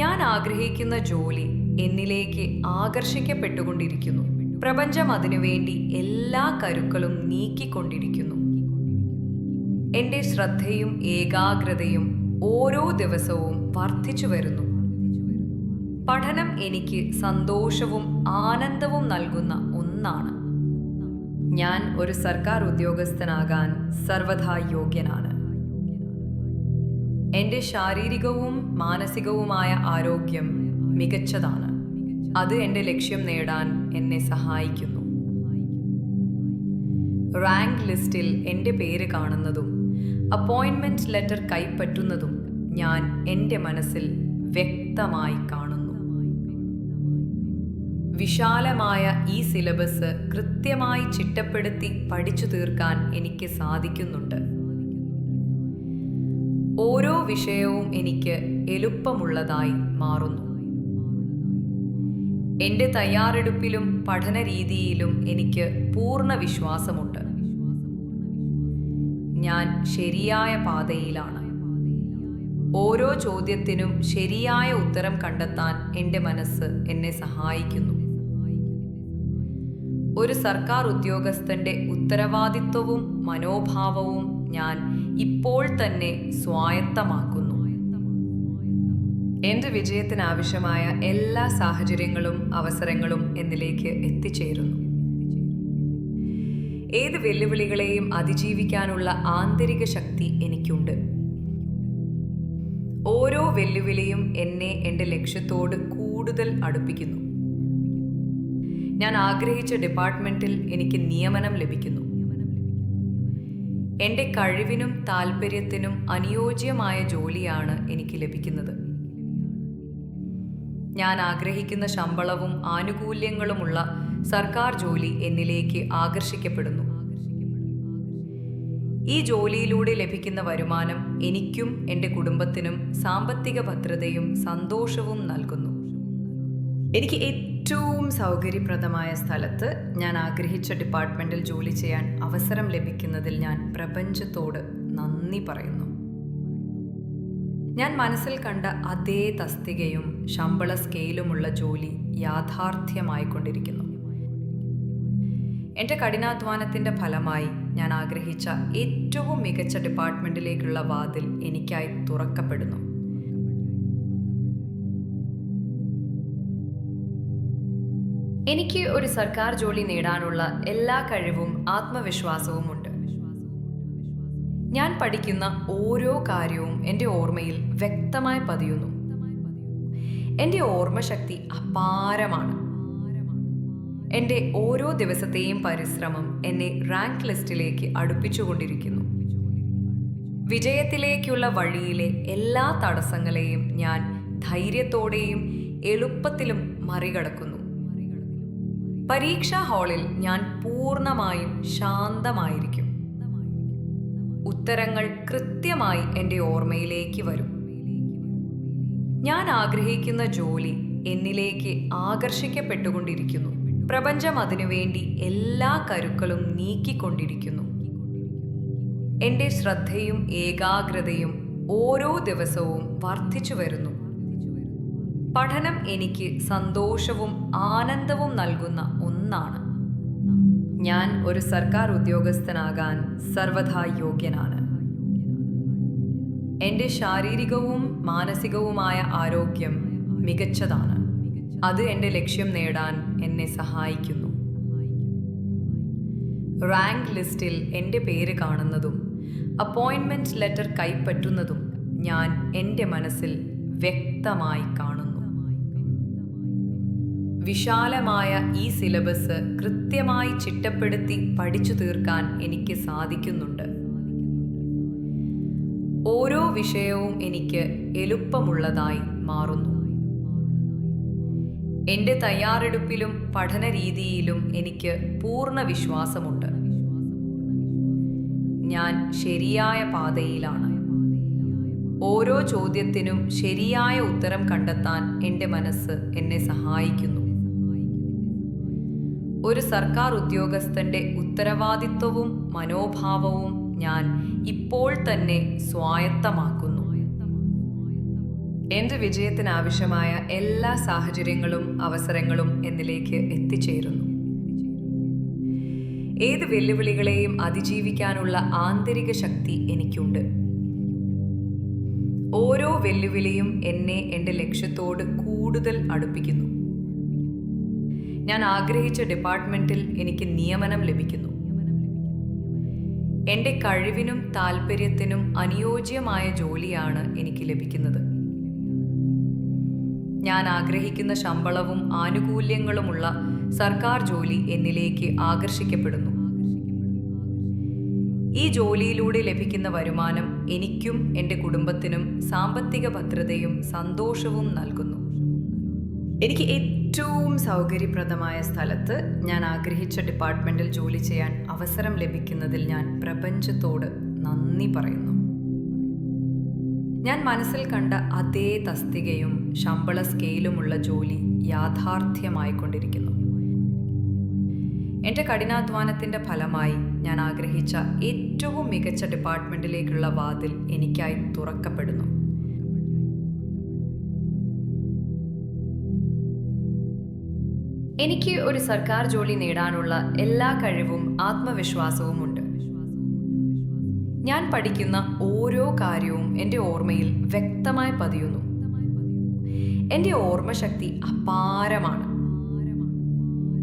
ഞാൻ ആഗ്രഹിക്കുന്ന ജോലി എന്നിലേക്ക് ആകർഷിക്കപ്പെട്ടുകൊണ്ടിരിക്കുന്നു. പ്രപഞ്ചം അതിനുവേണ്ടി എല്ലാ കരുക്കളും നീക്കിക്കൊണ്ടിരിക്കുന്നു. എൻ്റെ ശ്രദ്ധയും ഏകാഗ്രതയും ഓരോ ദിവസവും വർദ്ധിച്ചു വരുന്നു. പഠനം എനിക്ക് സന്തോഷവും ആനന്ദവും നൽകുന്ന ഒന്നാണ്. ഞാൻ ഒരു സർക്കാർ ഉദ്യോഗസ്ഥനാകാൻ സർവ്വഥാ യോഗ്യനാണ്. എൻ്റെ ശാരീരികവും മാനസികവുമായ ആരോഗ്യം മികച്ചതാണ്. അത് എൻ്റെ ലക്ഷ്യം നേടാൻ എന്നെ സഹായിക്കുന്നു. റാങ്ക് ലിസ്റ്റിൽ എൻ്റെ പേര് കാണുന്നതും അപ്പോയിൻമെൻറ്റ് ലെറ്റർ കൈപ്പറ്റുന്നതും ഞാൻ എൻ്റെ മനസ്സിൽ വ്യക്തമായി കാണുന്നു. വിശാലമായ ഈ സിലബസ് കൃത്യമായി ചിട്ടപ്പെടുത്തി പഠിച്ചു തീർക്കാൻ എനിക്ക് സാധിക്കുന്നുണ്ട്. ഓരോ വിഷയവും എനിക്ക് എളുപ്പമുള്ളതായി മാറുന്നു. എൻ്റെ തയ്യാറെടുപ്പിലും പഠന രീതിയിലും എനിക്ക് പൂർണ്ണ വിശ്വാസമുണ്ട്. ഞാൻ ശരിയായ പാതയിലാണ്. ഓരോ ചോദ്യത്തിനും ശരിയായ ഉത്തരം കണ്ടെത്താൻ എൻ്റെ മനസ്സ് എന്നെ സഹായിക്കുന്നു. ഒരു സർക്കാർ ഉദ്യോഗസ്ഥന്റെ ഉത്തരവാദിത്വവും മനോഭാവവും ഞാൻ ഇപ്പോൾ തന്നെ സ്വായത്തമാക്കുന്നു. എൻ്റെ വിജയത്തിനാവശ്യമായ എല്ലാ സാഹചര്യങ്ങളും അവസരങ്ങളും എന്നിലേക്ക് എത്തിച്ചേരുന്നു. ഏത് വെല്ലുവിളികളെയും അതിജീവിക്കാനുള്ള ആന്തരിക ശക്തി എനിക്കുണ്ട്. ഓരോ വെല്ലുവിളിയും എന്നെ എൻ്റെ ലക്ഷ്യത്തോട് കൂടുതൽ അടുപ്പിക്കുന്നു. ഞാൻ ആഗ്രഹിച്ച ഡിപ്പാർട്ട്മെന്റിൽ എനിക്ക് നിയമനം ലഭിക്കുന്നു. എൻ്റെ കഴിവിനും താല്പര്യത്തിനും അനുയോജ്യമായ ജോലിയാണ് എനിക്ക് ലഭിക്കുന്നത്. ഞാൻ ആഗ്രഹിക്കുന്ന ശമ്പളവും ആനുകൂല്യങ്ങളുമുള്ള സർക്കാർ ജോലി എന്നിലേക്ക് ആകർഷിക്കപ്പെടുന്നു. ഈ ജോലിയിലൂടെ ലഭിക്കുന്ന വരുമാനം എനിക്കും എൻ്റെ കുടുംബത്തിനും സാമ്പത്തിക ഭദ്രതയും സന്തോഷവും നൽകുന്നു. എനിക്ക് ഏറ്റവും സൗകര്യപ്രദമായ സ്ഥലത്ത് ഞാൻ ആഗ്രഹിച്ച ഡിപ്പാർട്ട്മെൻറ്റിൽ ജോലി ചെയ്യാൻ അവസരം ലഭിക്കുന്നതിൽ ഞാൻ പ്രപഞ്ചത്തോട് നന്ദി പറയുന്നു. ഞാൻ മനസ്സിൽ കണ്ട അതേ തസ്തികയും ശമ്പള സ്കെയിലുമുള്ള ജോലി യാഥാർത്ഥ്യമായിക്കൊണ്ടിരിക്കുന്നു. എൻ്റെ കഠിനാധ്വാനത്തിൻ്റെ ഫലമായി ഞാൻ ആഗ്രഹിച്ച ഏറ്റവും മികച്ച ഡിപ്പാർട്ട്മെൻറ്റിലേക്കുള്ള വാതിൽ എനിക്കായി തുറക്കപ്പെടുന്നു. എനിക്ക് ഒരു സർക്കാർ ജോലി നേടാനുള്ള എല്ലാ കഴിവും ആത്മവിശ്വാസവും ഉണ്ട്. ഞാൻ പഠിക്കുന്ന ഓരോ കാര്യവും എൻ്റെ ഓർമ്മയിൽ വ്യക്തമായി പതിയുന്നു. എൻ്റെ ഓർമ്മശക്തി അപാരമാണ്. എൻ്റെ ഓരോ ദിവസത്തെയും പരിശ്രമം എന്നെ റാങ്ക് ലിസ്റ്റിലേക്ക് അടുപ്പിച്ചുകൊണ്ടിരിക്കുന്നു. വിജയത്തിലേക്കുള്ള വഴിയിലെ എല്ലാ തടസ്സങ്ങളെയും ഞാൻ ധൈര്യത്തോടെയും എളുപ്പത്തിലും മറികടക്കുന്നു. പരീക്ഷാ ഹാളിൽ ഞാൻ പൂർണ്ണമായും ശാന്തമായിരിക്കും. ഉത്തരങ്ങൾ കൃത്യമായി എൻ്റെ ഓർമ്മയിലേക്ക് വരും. ഞാൻ ആഗ്രഹിക്കുന്ന ജോലി എന്നിലേക്ക് ആകർഷിക്കപ്പെട്ടുകൊണ്ടിരിക്കുന്നു. പ്രപഞ്ചം അതിനുവേണ്ടി എല്ലാ കരുക്കളും നീക്കിക്കൊണ്ടിരിക്കുന്നു. എൻ്റെ ശ്രദ്ധയും ഏകാഗ്രതയും ഓരോ ദിവസവും വർദ്ധിച്ചു വരുന്നു. പഠനം എനിക്ക് സന്തോഷവും ആനന്ദവും നൽകുന്ന ഒന്നാണ്. ഞാൻ ഒരു സർക്കാർ ഉദ്യോഗസ്ഥനാകാൻ സർവഥാ യോഗ്യനാണ്. എൻ്റെ ശാരീരികവും മാനസികവുമായ ആരോഗ്യം മികച്ചതാണ്. അത് എൻ്റെ ലക്ഷ്യം നേടാൻ എന്നെ സഹായിക്കുന്നു. റാങ്ക് ലിസ്റ്റിൽ എൻ്റെ പേര് കാണുന്നതും അപ്പോയിൻമെൻറ്റ് ലെറ്റർ കൈപ്പറ്റുന്നതും ഞാൻ എൻ്റെ മനസ്സിൽ വ്യക്തമായി കാണുന്നു. വിശാലമായ ഈ സിലബസ് കൃത്യമായി ചിട്ടപ്പെടുത്തി പഠിച്ചു തീർക്കാൻ എനിക്ക് സാധിക്കുന്നുണ്ട്. ഓരോ വിഷയവും എനിക്ക് എളുപ്പമുള്ളതായി മാറുന്നു. എൻ്റെ തയ്യാറെടുപ്പിലും പഠന രീതിയിലും എനിക്ക് പൂർണ്ണ വിശ്വാസമുണ്ട്. ഞാൻ ശരിയായ പാതയിലാണ്. ഓരോ ചോദ്യത്തിനും ശരിയായ ഉത്തരം കണ്ടെത്താൻ എൻ്റെ മനസ്സ് എന്നെ സഹായിക്കുന്നു. ഒരു സർക്കാർ ഉദ്യോഗസ്ഥന്റെ ഉത്തരവാദിത്വവും മനോഭാവവും ഞാൻ ഇപ്പോൾ തന്നെ സ്വായത്തമാക്കുന്നു. എൻ്റെ വിജയത്തിനാവശ്യമായ എല്ലാ സാഹചര്യങ്ങളും അവസരങ്ങളും എന്നിലേക്ക് എത്തിച്ചേരുന്നു. ഏത് വെല്ലുവിളികളെയും അതിജീവിക്കാനുള്ള ആന്തരിക ശക്തി എനിക്കുണ്ട്. ഓരോ വെല്ലുവിളിയും എന്നെ എൻ്റെ ലക്ഷ്യത്തോട് കൂടുതൽ അടുപ്പിക്കുന്നു. ഞാൻ ആഗ്രഹിച്ച ഡിപ്പാർട്ട്മെൻറ്റിൽ എനിക്ക് നിയമനം ലഭിക്കുന്നു. എൻ്റെ കഴിവിനും താല്പര്യത്തിനും അനുയോജ്യമായ ജോലിയാണ് എനിക്ക് ലഭിക്കുന്നത്. ഞാൻ ആഗ്രഹിക്കുന്ന ശമ്പളവും ആനുകൂല്യങ്ങളുമുള്ള സർക്കാർ ജോലി എന്നിലേക്ക് ആകർഷിക്കപ്പെടുന്നു. ഈ ജോലിയിലൂടെ ലഭിക്കുന്ന വരുമാനം എനിക്കും എൻ്റെ കുടുംബത്തിനും സാമ്പത്തിക ഭദ്രതയും സന്തോഷവും നൽകുന്നു. എനിക്ക് ഏറ്റവും സൗകര്യപ്രദമായ സ്ഥലത്ത് ഞാൻ ആഗ്രഹിച്ച ഡിപ്പാർട്ട്മെൻറ്റിൽ ജോലി ചെയ്യാൻ അവസരം ലഭിക്കുന്നതിൽ ഞാൻ പ്രപഞ്ചത്തോട് നന്ദി പറയുന്നു. ഞാൻ മനസ്സിൽ കണ്ട അതേ തസ്തികയും ശമ്പള സ്കെയിലുമുള്ള ജോലി യാഥാർത്ഥ്യമായിക്കൊണ്ടിരിക്കുന്നു. എൻ്റെ കഠിനാധ്വാനത്തിൻ്റെ ഫലമായി ഞാൻ ആഗ്രഹിച്ച ഏറ്റവും മികച്ച ഡിപ്പാർട്ട്മെൻറ്റിലേക്കുള്ള വാതിൽ എനിക്കായി തുറക്കപ്പെടുന്നു. എനിക്ക് ഒരു സർക്കാർ ജോലി നേടാനുള്ള എല്ലാ കഴിവും ആത്മവിശ്വാസവും ഉണ്ട്. ഞാൻ പഠിക്കുന്ന ഓരോ കാര്യവും എൻ്റെ ഓർമ്മയിൽ വ്യക്തമായി പതിയുന്നു. എൻ്റെ ഓർമ്മശക്തി അപാരമാണ്.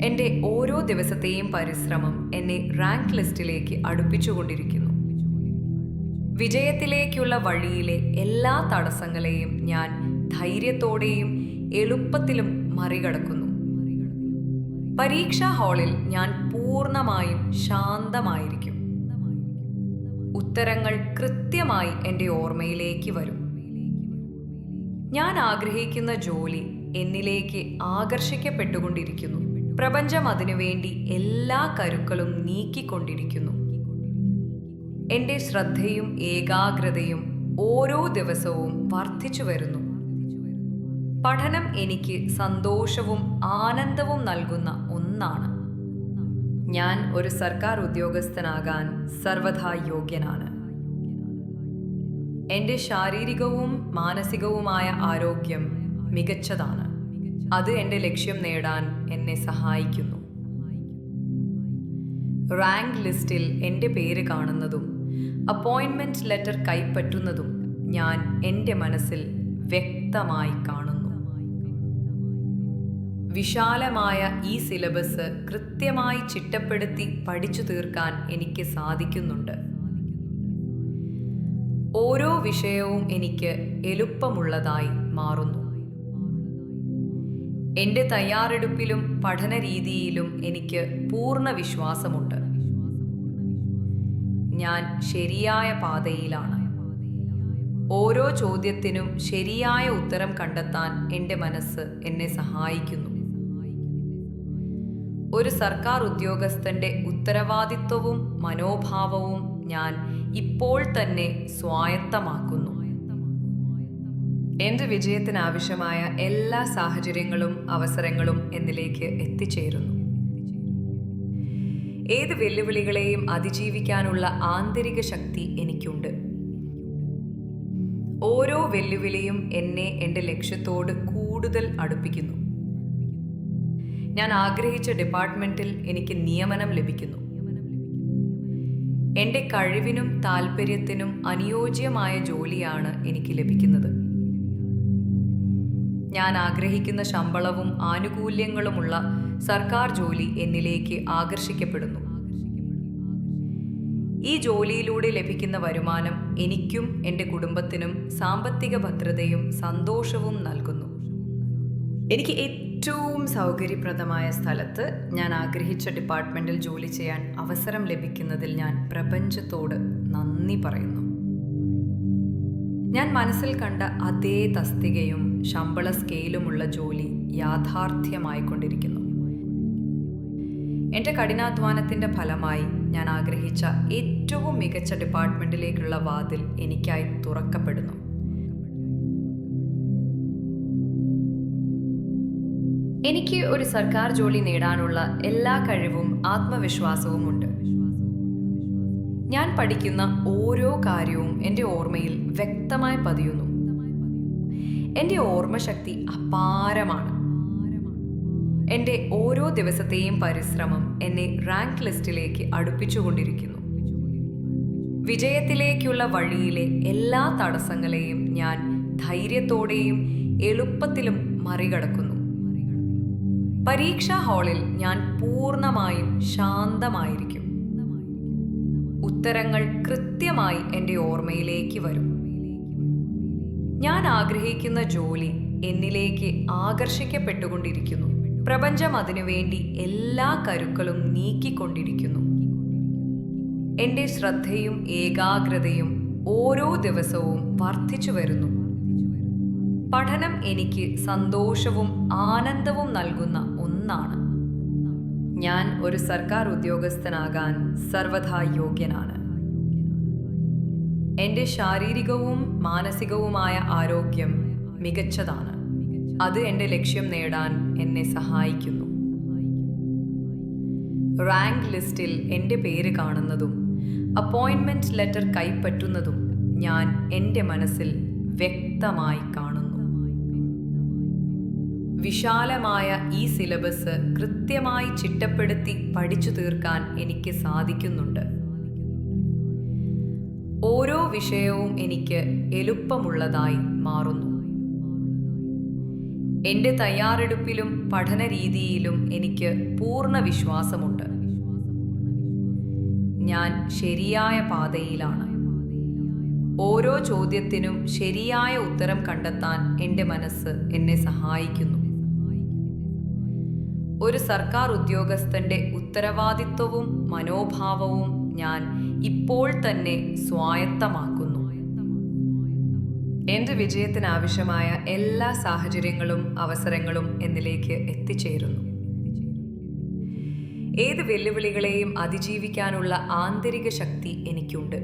എൻ്റെ ഓരോ ദിവസത്തെയും പരിശ്രമം എന്നെ റാങ്ക് ലിസ്റ്റിലേക്ക് അടുപ്പിച്ചുകൊണ്ടിരിക്കുന്നു. വിജയത്തിലേക്കുള്ള വഴിയിലെ എല്ലാ തടസ്സങ്ങളെയും ഞാൻ ധൈര്യത്തോടെയും എളുപ്പത്തിലും മറികടക്കുന്നു. പരീക്ഷാ ഹാളിൽ ഞാൻ പൂർണ്ണമായും ശാന്തമായിരിക്കും. ഉത്തരങ്ങൾ കൃത്യമായി എൻ്റെ ഓർമ്മയിലേക്ക് വരും. ഞാൻ ആഗ്രഹിക്കുന്ന ജോലി എന്നിലേക്ക് ആകർഷിക്കപ്പെട്ടുകൊണ്ടിരിക്കുന്നു. പ്രപഞ്ചം അതിനുവേണ്ടി എല്ലാ കരുക്കളും നീക്കിക്കൊണ്ടിരിക്കുന്നു. എൻ്റെ ശ്രദ്ധയും ഏകാഗ്രതയും ഓരോ ദിവസവും വർദ്ധിച്ചു വരുന്നു. പഠനം എനിക്ക് സന്തോഷവും ആനന്ദവും നൽകുന്ന ഒന്നാണ്. ഞാൻ ഒരു സർക്കാർ ഉദ്യോഗസ്ഥനാകാൻ സർവഥാ യോഗ്യനാണ്. എൻ്റെ ശാരീരികവും മാനസികവുമായ ആരോഗ്യം മികച്ചതാണ്. അത് എൻ്റെ ലക്ഷ്യം നേടാൻ എന്നെ സഹായിക്കുന്നു. റാങ്ക് ലിസ്റ്റിൽ എൻ്റെ പേര് കാണുന്നതും അപ്പോയിൻമെന്റ് ലെറ്റർ കൈപ്പറ്റുന്നതും ഞാൻ എൻ്റെ മനസ്സിൽ വ്യക്തമായി കാണുന്നു. വിശാലമായ ഈ സിലബസ് കൃത്യമായി ചിട്ടപ്പെടുത്തി പഠിച്ചു തീർക്കാൻ എനിക്ക് സാധിക്കുന്നുണ്ട്. ഓരോ വിഷയവും എനിക്ക് എളുപ്പമുള്ളതായി മാറുന്നു. എൻ്റെ തയ്യാറെടുപ്പിലും പഠന രീതിയിലും എനിക്ക് പൂർണ്ണ വിശ്വാസമുണ്ട്. ഞാൻ ശരിയായ പാതയിലാണ്. ഓരോ ചോദ്യത്തിനും ശരിയായ ഉത്തരം കണ്ടെത്താൻ എൻ്റെ മനസ്സ് എന്നെ സഹായിക്കുന്നു. ഒരു സർക്കാർ ഉദ്യോഗസ്ഥന്റെ ഉത്തരവാദിത്വവും മനോഭാവവും ഞാൻ ഇപ്പോൾ തന്നെ സ്വായത്തമാക്കുന്നു. എൻ്റെ വിജയത്തിനാവശ്യമായ എല്ലാ സാഹചര്യങ്ങളും അവസരങ്ങളും എന്നിലേക്ക് എത്തിച്ചേരുന്നു. ഏത് വെല്ലുവിളികളെയും അതിജീവിക്കാനുള്ള ആന്തരിക ശക്തി എനിക്കുണ്ട്. ഓരോ വെല്ലുവിളിയും എന്നെ എൻ്റെ ലക്ഷ്യത്തോട് കൂടുതൽ അടുപ്പിക്കുന്നു. ഞാൻ ആഗ്രഹിച്ച ഡിപ്പാർട്ട്മെന്റിൽ എനിക്ക് നിയമനം ലഭിക്കുന്നു. എൻ്റെ കഴിവിനും താല്പര്യത്തിനും അനുയോജ്യമായ ജോലിയാണ് എനിക്ക് ലഭിക്കുന്നത്. ഞാൻ ആഗ്രഹിക്കുന്ന ശമ്പളവും ആനുകൂല്യങ്ങളുമുള്ള സർക്കാർ ജോലി എന്നിലേക്ക് ആകർഷിക്കപ്പെടുന്നു. ഈ ജോലിയിലൂടെ ലഭിക്കുന്ന വരുമാനം എനിക്കും എൻ്റെ കുടുംബത്തിനും സാമ്പത്തിക ഭദ്രതയും സന്തോഷവും നൽകുന്നു. എനിക്ക് ഏറ്റവും സൗകര്യപ്രദമായ സ്ഥലത്ത് ഞാൻ ആഗ്രഹിച്ച ഡിപ്പാർട്ട്മെന്റിൽ ജോലി ചെയ്യാൻ അവസരം ലഭിക്കുന്നതിൽ ഞാൻ പ്രപഞ്ചത്തോട് നന്ദി പറയുന്നു. ഞാൻ മനസ്സിൽ കണ്ട അതേ തസ്തികയും ശമ്പള സ്കെയിലുമുള്ള ജോലി യാഥാർത്ഥ്യമായിക്കൊണ്ടിരിക്കുന്നു. എൻ്റെ കഠിനാധ്വാനത്തിൻ്റെ ഫലമായി ഞാൻ ആഗ്രഹിച്ച ഏറ്റവും മികച്ച ഡിപ്പാർട്ട്മെന്റിലേക്കുള്ള വാതിൽ എനിക്കായി തുറക്കപ്പെടുന്നു. എനിക്ക് ഒരു സർക്കാർ ജോലി നേടാനുള്ള എല്ലാ കഴിവും ആത്മവിശ്വാസവും ഉണ്ട്. ഞാൻ പഠിക്കുന്ന ഓരോ കാര്യവും എൻ്റെ ഓർമ്മയിൽ വ്യക്തമായി പതിയുന്നു. എൻ്റെ ഓർമ്മശക്തി അപാരമാണ്. എൻ്റെ ഓരോ ദിവസത്തെയും പരിശ്രമം എന്നെ റാങ്ക് ലിസ്റ്റിലേക്ക് അടുപ്പിച്ചുകൊണ്ടിരിക്കുന്നു. വിജയത്തിലേക്കുള്ള വഴിയിലെ എല്ലാ തടസ്സങ്ങളെയും ഞാൻ ധൈര്യത്തോടെയും എളുപ്പത്തിലും മറികടക്കുന്നു. പരീക്ഷാ ഹാളിൽ ഞാൻ പൂർണ്ണമായും ശാന്തമായിരിക്കും. ഉത്തരങ്ങൾ കൃത്യമായി എൻ്റെ ഓർമ്മയിലേക്ക് വരും. ഞാൻ ആഗ്രഹിക്കുന്ന ജോലി എന്നിലേക്ക് ആകർഷിക്കപ്പെട്ടുകൊണ്ടിരിക്കുന്നു. പ്രപഞ്ചം അതിനുവേണ്ടി എല്ലാ കരുക്കളും നീക്കിക്കൊണ്ടിരിക്കുന്നു. എൻ്റെ ശ്രദ്ധയും ഏകാഗ്രതയും ഓരോ ദിവസവും വർദ്ധിച്ചു വരുന്നു. പഠനം എനിക്ക് സന്തോഷവും ആനന്ദവും നൽകുന്ന ഒന്നാണ്. ഞാൻ ഒരു സർക്കാർ ഉദ്യോഗസ്ഥനാകാൻ സർവഥാ യോഗ്യനാണ്. എൻ്റെ ശാരീരികവും മാനസികവുമായ ആരോഗ്യം മികച്ചതാണ്. അത് എൻ്റെ ലക്ഷ്യം നേടാൻ എന്നെ സഹായിക്കുന്നു. റാങ്ക് ലിസ്റ്റിൽ എൻ്റെ പേര് കാണുന്നതും അപ്പോയിൻമെന്റ് ലെറ്റർ കൈപ്പറ്റുന്നതും ഞാൻ എൻ്റെ മനസ്സിൽ വ്യക്തമായി കാണുന്നു. വിശാലമായ ഈ സിലബസ് കൃത്യമായി ചിട്ടപ്പെടുത്തി പഠിച്ചു തീർക്കാൻ എനിക്ക് സാധിക്കുന്നുണ്ട്. ഓരോ വിഷയവും എനിക്ക് എളുപ്പമുള്ളതായി മാറുന്നു. എൻ്റെ തയ്യാറെടുപ്പിലും പഠന രീതിയിലും എനിക്ക് പൂർണ്ണ വിശ്വാസമുണ്ട്. ഞാൻ ശരിയായ പാതയിലാണ്. ഓരോ ചോദ്യത്തിനും ശരിയായ ഉത്തരം കണ്ടെത്താൻ എൻ്റെ മനസ്സ് എന്നെ സഹായിക്കുന്നു. ഒരു സർക്കാർ ഉദ്യോഗസ്ഥന്റെ ഉത്തരവാദിത്വവും മനോഭാവവും ഞാൻ ഇപ്പോൾ തന്നെ സ്വായത്തമാക്കുന്നു. എൻ്റെ വിജയത്തിനാവശ്യമായ എല്ലാ സാഹചര്യങ്ങളും അവസരങ്ങളും എന്നിലേക്ക് എത്തിച്ചേരുന്നു. ഏത് വെല്ലുവിളികളെയും അതിജീവിക്കാനുള്ള ആന്തരിക ശക്തി എനിക്കുണ്ട്.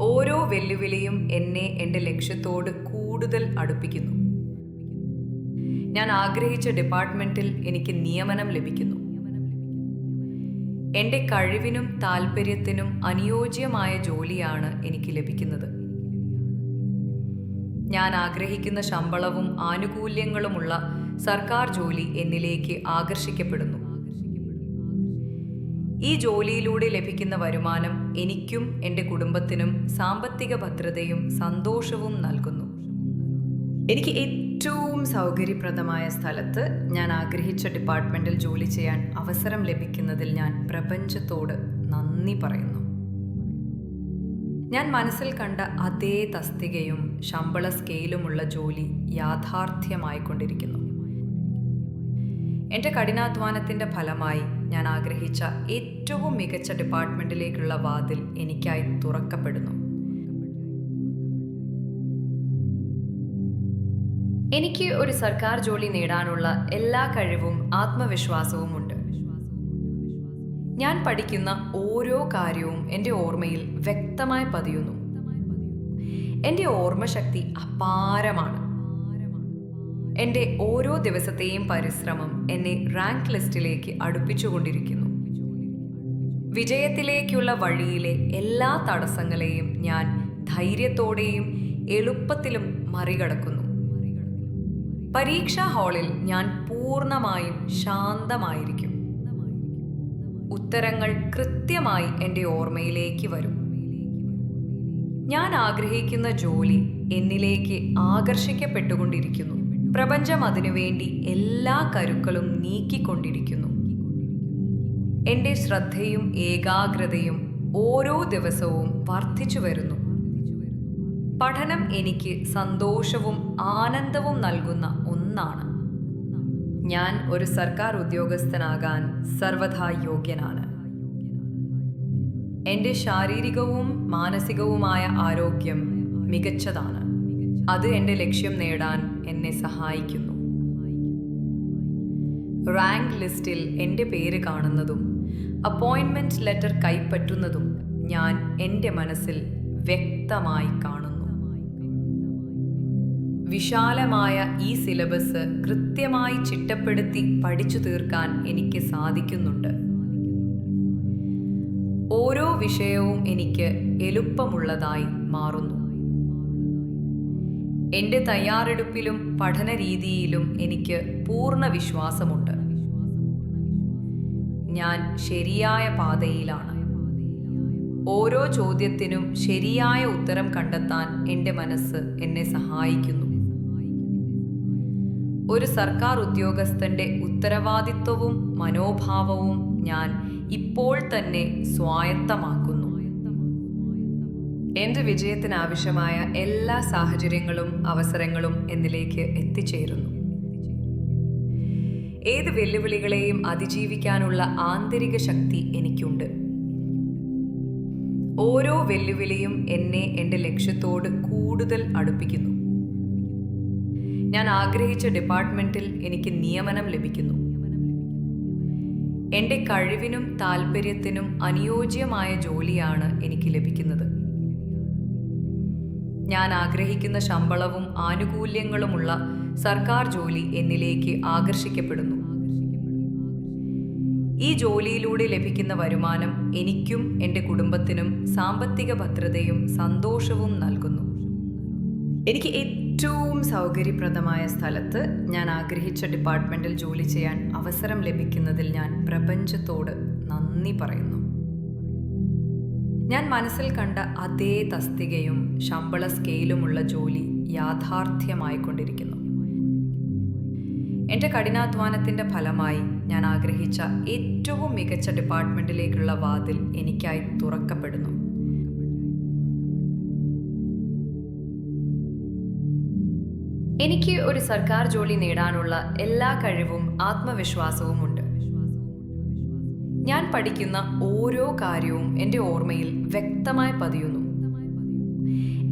ഓരോ വെല്ലുവിളിയും എന്നെ എൻ്റെ ലക്ഷ്യത്തോട് കൂടുതൽ അടുപ്പിക്കുന്നു. ഞാൻ ആഗ്രഹിച്ച ഡിപ്പാർട്ട്മെന്റിൽ എനിക്ക് നിയമനം ലഭിക്കുന്നു. എൻ്റെ കഴിവിനും താല്പര്യത്തിനും അനുയോജ്യമായ ജോലിയാണ് എനിക്ക് ലഭിക്കുന്നത്. ഞാൻ ആഗ്രഹിക്കുന്ന ശമ്പളവും ആനുകൂല്യങ്ങളുമുള്ള സർക്കാർ ജോലി എന്നിലേക്ക് ആകർഷിക്കപ്പെടുന്നു. ഈ ജോലിയിലൂടെ ലഭിക്കുന്ന വരുമാനം എനിക്കും എൻ്റെ കുടുംബത്തിനും സാമ്പത്തിക ഭദ്രതയും സന്തോഷവും നൽകുന്നു. എനിക്ക് ഏറ്റവും സൗകര്യപ്രദമായ സ്ഥലത്ത് ഞാൻ ആഗ്രഹിച്ച ഡിപ്പാർട്ട്മെന്റിൽ ജോലി ചെയ്യാൻ അവസരം ലഭിക്കുന്നതിൽ ഞാൻ പ്രപഞ്ചത്തോട് നന്ദി പറയുന്നു. ഞാൻ മനസ്സിൽ കണ്ട അതേ തസ്തികയും ശമ്പള സ്കെയിലുമുള്ള ജോലി യാഥാർത്ഥ്യമായിക്കൊണ്ടിരിക്കുന്നു. എൻ്റെ കഠിനാധ്വാനത്തിൻ്റെ ഫലമായി ഞാൻ ആഗ്രഹിച്ച ഏറ്റവും മികച്ച ഡിപ്പാർട്ട്മെന്റിലേക്കുള്ള വാതിൽ എനിക്കായി തുറക്കപ്പെടുന്നു. എനിക്ക് ഒരു സർക്കാർ ജോലി നേടാനുള്ള എല്ലാ കഴിവും ആത്മവിശ്വാസവും ഉണ്ട്. ഞാൻ പഠിക്കുന്ന ഓരോ കാര്യവും എൻ്റെ ഓർമ്മയിൽ വ്യക്തമായി പതിയുന്നു. എൻ്റെ ഓർമ്മശക്തി അപാരമാണ്. എൻ്റെ ഓരോ ദിവസത്തെയും പരിശ്രമം എന്നെ റാങ്ക് ലിസ്റ്റിലേക്ക് അടുപ്പിച്ചുകൊണ്ടിരിക്കുന്നു. വിജയത്തിലേക്കുള്ള വഴിയിലെ എല്ലാ തടസ്സങ്ങളെയും ഞാൻ ധൈര്യത്തോടെയും എളുപ്പത്തിലും മറികടക്കുന്നു. പരീക്ഷാ ഹാളിൽ ഞാൻ പൂർണ്ണമായും ശാന്തമായിരിക്കും. ഉത്തരങ്ങൾ കൃത്യമായി എൻ്റെ ഓർമ്മയിലേക്ക് വരും. ഞാൻ ആഗ്രഹിക്കുന്ന ജോലി എന്നിലേക്ക് ആകർഷിക്കപ്പെട്ടുകൊണ്ടിരിക്കുന്നു. പ്രപഞ്ചം അതിനുവേണ്ടി എല്ലാ കരുക്കളും നീക്കിക്കൊണ്ടിരിക്കുന്നു. എൻ്റെ ശ്രദ്ധയും ഏകാഗ്രതയും ഓരോ ദിവസവും വർദ്ധിച്ചു വരുന്നു. പഠനം എനിക്ക് സന്തോഷവും ആനന്ദവും നൽകുന്ന ഒന്നാണ്. ഞാൻ ഒരു സർക്കാർ ഉദ്യോഗസ്ഥനാകാൻ സർവഥാ യോഗ്യനാണ്. എൻ്റെ ശാരീരികവും മാനസികവുമായ ആരോഗ്യം മികച്ചതാണ്. അത് എൻ്റെ ലക്ഷ്യം നേടാൻ എന്നെ സഹായിക്കുന്നു. റാങ്ക് ലിസ്റ്റിൽ എൻ്റെ പേര് കാണുന്നതും അപ്പോയിൻമെന്റ് ലെറ്റർ കൈപ്പറ്റുന്നതും ഞാൻ എൻ്റെ മനസ്സിൽ വ്യക്തമായി കാണുന്നു. വിശാലമായ ഈ സിലബസ് കൃത്യമായി ചിട്ടപ്പെടുത്തി പഠിച്ചു തീർക്കാൻ എനിക്ക് സാധിക്കുന്നുണ്ട്. ഓരോ വിഷയവും എനിക്ക് എളുപ്പമുള്ളതായി മാറുന്നു. എൻ്റെ തയ്യാറെടുപ്പിലും പഠന രീതിയിലും എനിക്ക് പൂർണ്ണ വിശ്വാസമുണ്ട്. ഞാൻ ശരിയായ പാതയിലാണ്. ഓരോ ചോദ്യത്തിനും ശരിയായ ഉത്തരം കണ്ടെത്താൻ എൻ്റെ മനസ്സ് എന്നെ സഹായിക്കുന്നു. ഒരു സർക്കാർ ഉദ്യോഗസ്ഥന്റെ ഉത്തരവാദിത്വവും മനോഭാവവും ഞാൻ ഇപ്പോൾ തന്നെ സ്വായത്തമാക്കുന്നു. എൻ്റെ വിജയത്തിനാവശ്യമായ എല്ലാ സാഹചര്യങ്ങളും അവസരങ്ങളും എന്നിലേക്ക് എത്തിച്ചേരുന്നു. ഏത് വെല്ലുവിളികളെയും അതിജീവിക്കാനുള്ള ആന്തരിക ശക്തി എനിക്കുണ്ട്. ഓരോ വെല്ലുവിളിയും എന്നെ എൻ്റെ ലക്ഷ്യത്തോട് കൂടുതൽ അടുപ്പിക്കുന്നു. ഞാൻ ആഗ്രഹിച്ച ഡിപ്പാർട്ട്മെന്റിൽ എനിക്ക് നിയമനം ലഭിക്കുന്നു. എൻ്റെ കഴിവിനും താല്പര്യത്തിനും അനുയോജ്യമായ ജോലിയാണ് എനിക്ക് ലഭിക്കുന്നത്. ഞാൻ ആഗ്രഹിക്കുന്ന ശമ്പളവും ആനുകൂല്യങ്ങളുമുള്ള സർക്കാർ ജോലി എന്നിലേക്ക് ആകർഷിക്കപ്പെടുന്നു. ഈ ജോലിയിലൂടെ ലഭിക്കുന്ന വരുമാനം എനിക്കും എൻ്റെ കുടുംബത്തിനും സാമ്പത്തിക ഭദ്രതയും സന്തോഷവും നൽകുന്നു. എനിക്ക് ഏറ്റവും സൗകര്യപ്രദമായ സ്ഥലത്ത് ഞാൻ ആഗ്രഹിച്ച ഡിപ്പാർട്ട്മെന്റിൽ ജോലി ചെയ്യാൻ അവസരം ലഭിക്കുന്നതിൽ ഞാൻ പ്രപഞ്ചത്തോട് നന്ദി പറയുന്നു. ഞാൻ മനസ്സിൽ കണ്ട അതേ തസ്തികയും ശമ്പള സ്കെയിലുമുള്ള ജോലി യാഥാർത്ഥ്യമായിക്കൊണ്ടിരിക്കുന്നു. എൻ്റെ കഠിനാധ്വാനത്തിൻ്റെ ഫലമായി ഞാൻ ആഗ്രഹിച്ച ഏറ്റവും മികച്ച ഡിപ്പാർട്ട്മെന്റിലേക്കുള്ള വാതിൽ എനിക്കായി തുറക്കപ്പെടുന്നു. എനിക്ക് ഒരു സർക്കാർ ജോലി നേടാനുള്ള എല്ലാ കഴിവും ആത്മവിശ്വാസവും ഉണ്ട്. ഞാൻ പഠിക്കുന്ന ഓരോ കാര്യവും എൻ്റെ ഓർമ്മയിൽ വ്യക്തമായി പതിയുന്നു.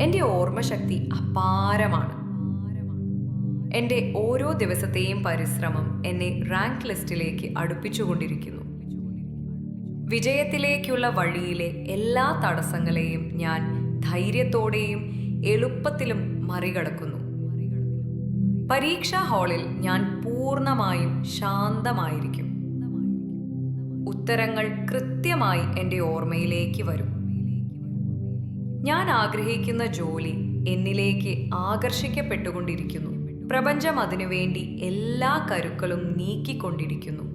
എൻ്റെ ഓർമ്മശക്തി അപാരമാണ്. എൻ്റെ ഓരോ ദിവസത്തെയും പരിശ്രമം എന്നെ റാങ്ക് ലിസ്റ്റിലേക്ക് അടുപ്പിച്ചുകൊണ്ടിരിക്കുന്നു. വിജയത്തിലേക്കുള്ള വഴിയിലെ എല്ലാ തടസ്സങ്ങളെയും ഞാൻ ധൈര്യത്തോടെയും എളുപ്പത്തിലും മറികടക്കുന്നു. പരീക്ഷാ ഹാളിൽ ഞാൻ പൂർണ്ണമായും ശാന്തമായിരിക്കും. ഉത്തരങ്ങൾ കൃത്യമായി എൻ്റെ ഓർമ്മയിലേക്ക് വരും. ഞാൻ ആഗ്രഹിക്കുന്ന ജോലി എന്നിലേക്ക് ആകർഷിക്കപ്പെട്ടുകൊണ്ടിരിക്കുന്നു. പ്രപഞ്ചം അതിനുവേണ്ടി എല്ലാ കരുക്കളും നീക്കിക്കൊണ്ടിരിക്കുന്നു.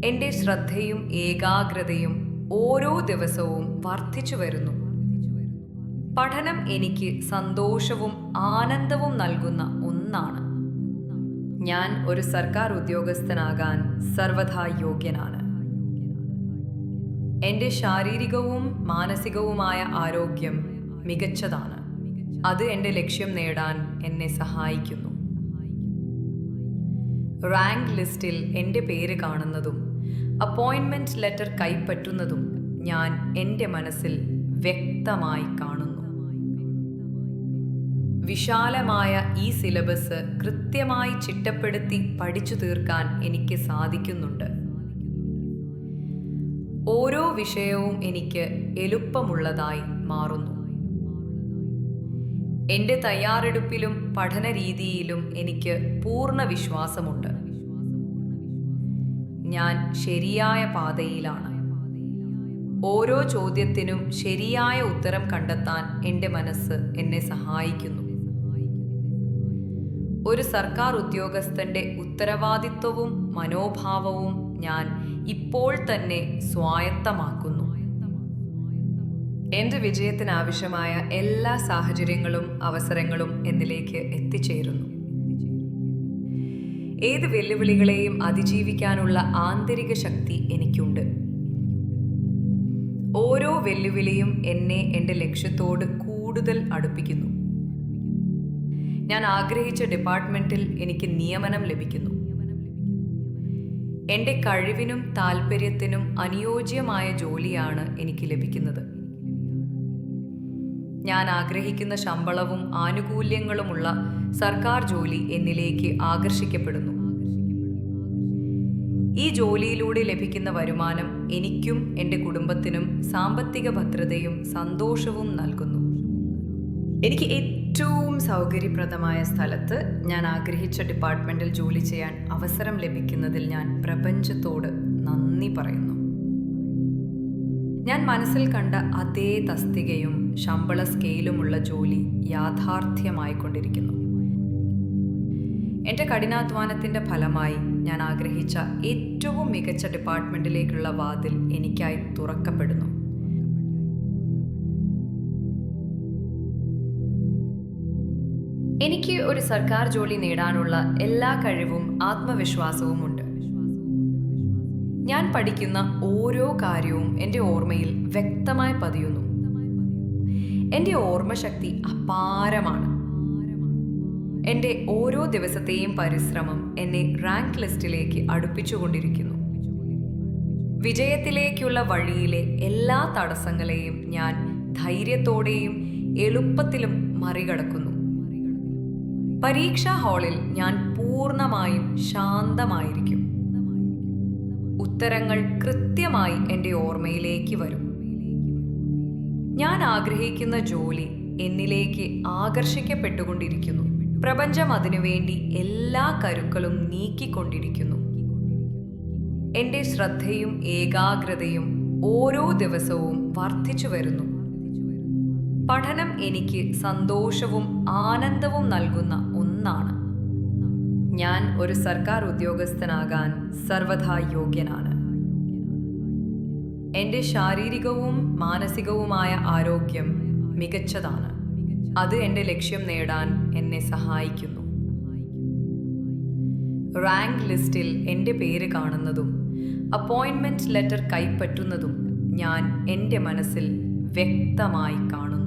എൻ്റെ ശ്രദ്ധയും ഏകാഗ്രതയും ഓരോ ദിവസവും വർദ്ധിച്ചു വരുന്നു. പഠനം എനിക്ക് സന്തോഷവും ആനന്ദവും നൽകുന്ന ഒന്നാണ്. ഞാൻ ഒരു സർക്കാർ ഉദ്യോഗസ്ഥനാകാൻ സർവഥാ യോഗ്യനാണ്. എൻ്റെ ശാരീരികവും മാനസികവുമായ ആരോഗ്യം മികച്ചതാണ്. അത് എൻ്റെ ലക്ഷ്യം നേടാൻ എന്നെ സഹായിക്കുന്നു. റാങ്ക് ലിസ്റ്റിൽ എൻ്റെ പേര് കാണുന്നതും അപ്പോയിൻമെന്റ് ലെറ്റർ കൈപ്പറ്റുന്നതും ഞാൻ എൻ്റെ മനസ്സിൽ വ്യക്തമായി കാണുന്നു. വിശാലമായ ഈ സിലബസ് കൃത്യമായി ചിട്ടപ്പെടുത്തി പഠിച്ചു തീർക്കാൻ എനിക്ക് സാധിക്കുന്നുണ്ട്. ഓരോ വിഷയവും എനിക്ക് എളുപ്പമുള്ളതായി മാറുന്നു. എൻ്റെ തയ്യാറെടുപ്പിലും പഠന രീതിയിലും എനിക്ക് പൂർണ്ണ വിശ്വാസമുണ്ട്. ഞാൻ ശരിയായ പാതയിലാണ്. ഓരോ ചോദ്യത്തിനും ശരിയായ ഉത്തരം കണ്ടെത്താൻ എൻ്റെ മനസ്സ് എന്നെ സഹായിക്കുന്നു. ഒരു സർക്കാർ ഉദ്യോഗസ്ഥന്റെ ഉത്തരവാദിത്വവും മനോഭാവവും ഞാൻ ഇപ്പോൾ തന്നെ സ്വായത്തമാക്കുന്നു. എൻ്റെ വിജയത്തിനാവശ്യമായ എല്ലാ സാഹചര്യങ്ങളും അവസരങ്ങളും എന്നിലേക്ക് എത്തിച്ചേരുന്നു. ഏത് വെല്ലുവിളികളെയും അതിജീവിക്കാനുള്ള ആന്തരിക ശക്തി എനിക്കുണ്ട്. ഓരോ വെല്ലുവിളിയും എന്നെ എൻ്റെ ലക്ഷ്യത്തോട് കൂടുതൽ അടുപ്പിക്കുന്നു. ഞാൻ ആഗ്രഹിച്ച ഡിപ്പാർട്ട്മെന്റിൽ എനിക്ക് നിയമനം ലഭിക്കുന്നു. എൻ്റെ കഴിവിനും താല്പര്യത്തിനും അനുയോജ്യമായ ജോലിയാണ് എനിക്ക് ലഭിക്കുന്നത്. ഞാൻ ആഗ്രഹിക്കുന്ന ശമ്പളവും ആനുകൂല്യങ്ങളുമുള്ള സർക്കാർ ജോലി എന്നിലേക്ക് ആകർഷിക്കപ്പെടുന്നു. ഈ ജോലിയിലൂടെ ലഭിക്കുന്ന വരുമാനം എനിക്കും എൻ്റെ കുടുംബത്തിനും സാമ്പത്തിക ഭദ്രതയും സന്തോഷവും നൽകുന്നു. എനിക്ക് ഏറ്റവും സൗകര്യപ്രദമായ സ്ഥലത്ത് ഞാൻ ആഗ്രഹിച്ച ഡിപ്പാർട്ട്മെന്റിൽ ജോലി ചെയ്യാൻ അവസരം ലഭിക്കുന്നതിൽ ഞാൻ പ്രപഞ്ചത്തോട് നന്ദി പറയുന്നു. ഞാൻ മനസ്സിൽ കണ്ട അതേ തസ്തികയും ശമ്പള സ്കെയിലുമുള്ള ജോലി യാഥാർത്ഥ്യമായിക്കൊണ്ടിരിക്കുന്നു. എൻ്റെ കഠിനാധ്വാനത്തിൻ്റെ ഫലമായി ഞാൻ ആഗ്രഹിച്ച ഏറ്റവും മികച്ച ഡിപ്പാർട്ട്മെന്റിലേക്കുള്ള വാതിൽ എനിക്കായി തുറക്കപ്പെടുന്നു. എനിക്ക് ഒരു സർക്കാർ ജോലി നേടാനുള്ള എല്ലാ കഴിവും ആത്മവിശ്വാസവും ഉണ്ട്. ഞാൻ പഠിക്കുന്ന ഓരോ കാര്യവും എൻ്റെ ഓർമ്മയിൽ വ്യക്തമായി പതിയുന്നു. എൻ്റെ ഓർമ്മശക്തി അപാരമാണ്. എൻ്റെ ഓരോ ദിവസത്തെയും പരിശ്രമം എന്നെ റാങ്ക് ലിസ്റ്റിലേക്ക് അടുപ്പിച്ചുകൊണ്ടിരിക്കുന്നു. വിജയത്തിലേക്കുള്ള വഴിയിലെ എല്ലാ തടസ്സങ്ങളെയും ഞാൻ ധൈര്യത്തോടെയും എളുപ്പത്തിലും മറികടക്കുന്നു. പരീക്ഷാ ഹാളിൽ ഞാൻ പൂർണ്ണമായും ശാന്തമായിരിക്കും. ഉത്തരങ്ങൾ കൃത്യമായി എൻ്റെ ഓർമ്മയിലേക്ക് വരും. ഞാൻ ആഗ്രഹിക്കുന്ന ജോലി എന്നിലേക്ക് ആകർഷിക്കപ്പെട്ടുകൊണ്ടിരിക്കുന്നു. പ്രപഞ്ചം അതിനുവേണ്ടി എല്ലാ കരുക്കളും നീക്കിക്കൊണ്ടിരിക്കുന്നു. എൻ്റെ ശ്രദ്ധയും ഏകാഗ്രതയും ഓരോ ദിവസവും വർദ്ധിച്ചു വരുന്നു. പഠനം എനിക്ക് സന്തോഷവും ആനന്ദവും നൽകുന്ന ഒന്നാണ്. ഞാൻ ഒരു സർക്കാർ ഉദ്യോഗസ്ഥനാകാൻ സർവഥാ യോഗ്യനാണ്. എൻ്റെ ശാരീരികവും മാനസികവുമായ ആരോഗ്യം മികച്ചതാണ്. അത് എൻ്റെ ലക്ഷ്യം നേടാൻ എന്നെ സഹായിക്കുന്നു. റാങ്ക് ലിസ്റ്റിൽ എൻ്റെ പേര് കാണുന്നതും അപ്പോയിൻമെന്റ് ലെറ്റർ കൈപ്പറ്റുന്നതും ഞാൻ എൻ്റെ മനസ്സിൽ വ്യക്തമായി കാണുന്നു.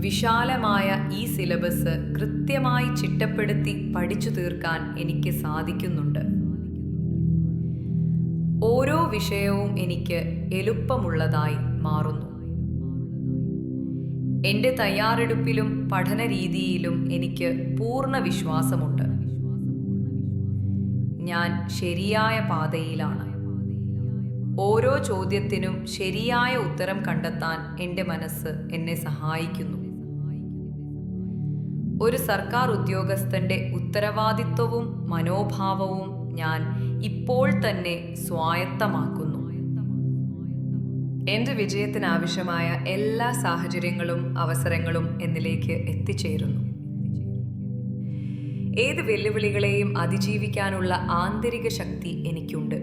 വിശാലമായ ഈ സിലബസ് കൃത്യമായി ചിട്ടപ്പെടുത്തി പഠിച്ചു തീർക്കാൻ എനിക്ക് സാധിക്കുന്നുണ്ട്. ഓരോ വിഷയവും എനിക്ക് എളുപ്പമുള്ളതായി മാറുന്നു. എൻ്റെ തയ്യാറെടുപ്പിലും പഠന രീതിയിലും എനിക്ക് പൂർണ്ണ വിശ്വാസമുണ്ട്. ഞാൻ ശരിയായ പാതയിലാണ്. ഓരോ ചോദ്യത്തിനും ശരിയായ ഉത്തരം കണ്ടെത്താൻ എൻ്റെ മനസ്സ് എന്നെ സഹായിക്കുന്നു. ഒരു സർക്കാർ ഉദ്യോഗസ്ഥന്റെ ഉത്തരവാദിത്വവും മനോഭാവവും ഞാൻ ഇപ്പോൾ തന്നെ സ്വായത്തമാക്കുന്നു. എൻ്റെ വിജയത്തിനാവശ്യമായ എല്ലാ സാഹചര്യങ്ങളും അവസരങ്ങളും എന്നിലേക്ക് എത്തിച്ചേരുന്നു. ഏത് വെല്ലുവിളികളെയും അതിജീവിക്കാനുള്ള ആന്തരിക ശക്തി എനിക്കുണ്ട്.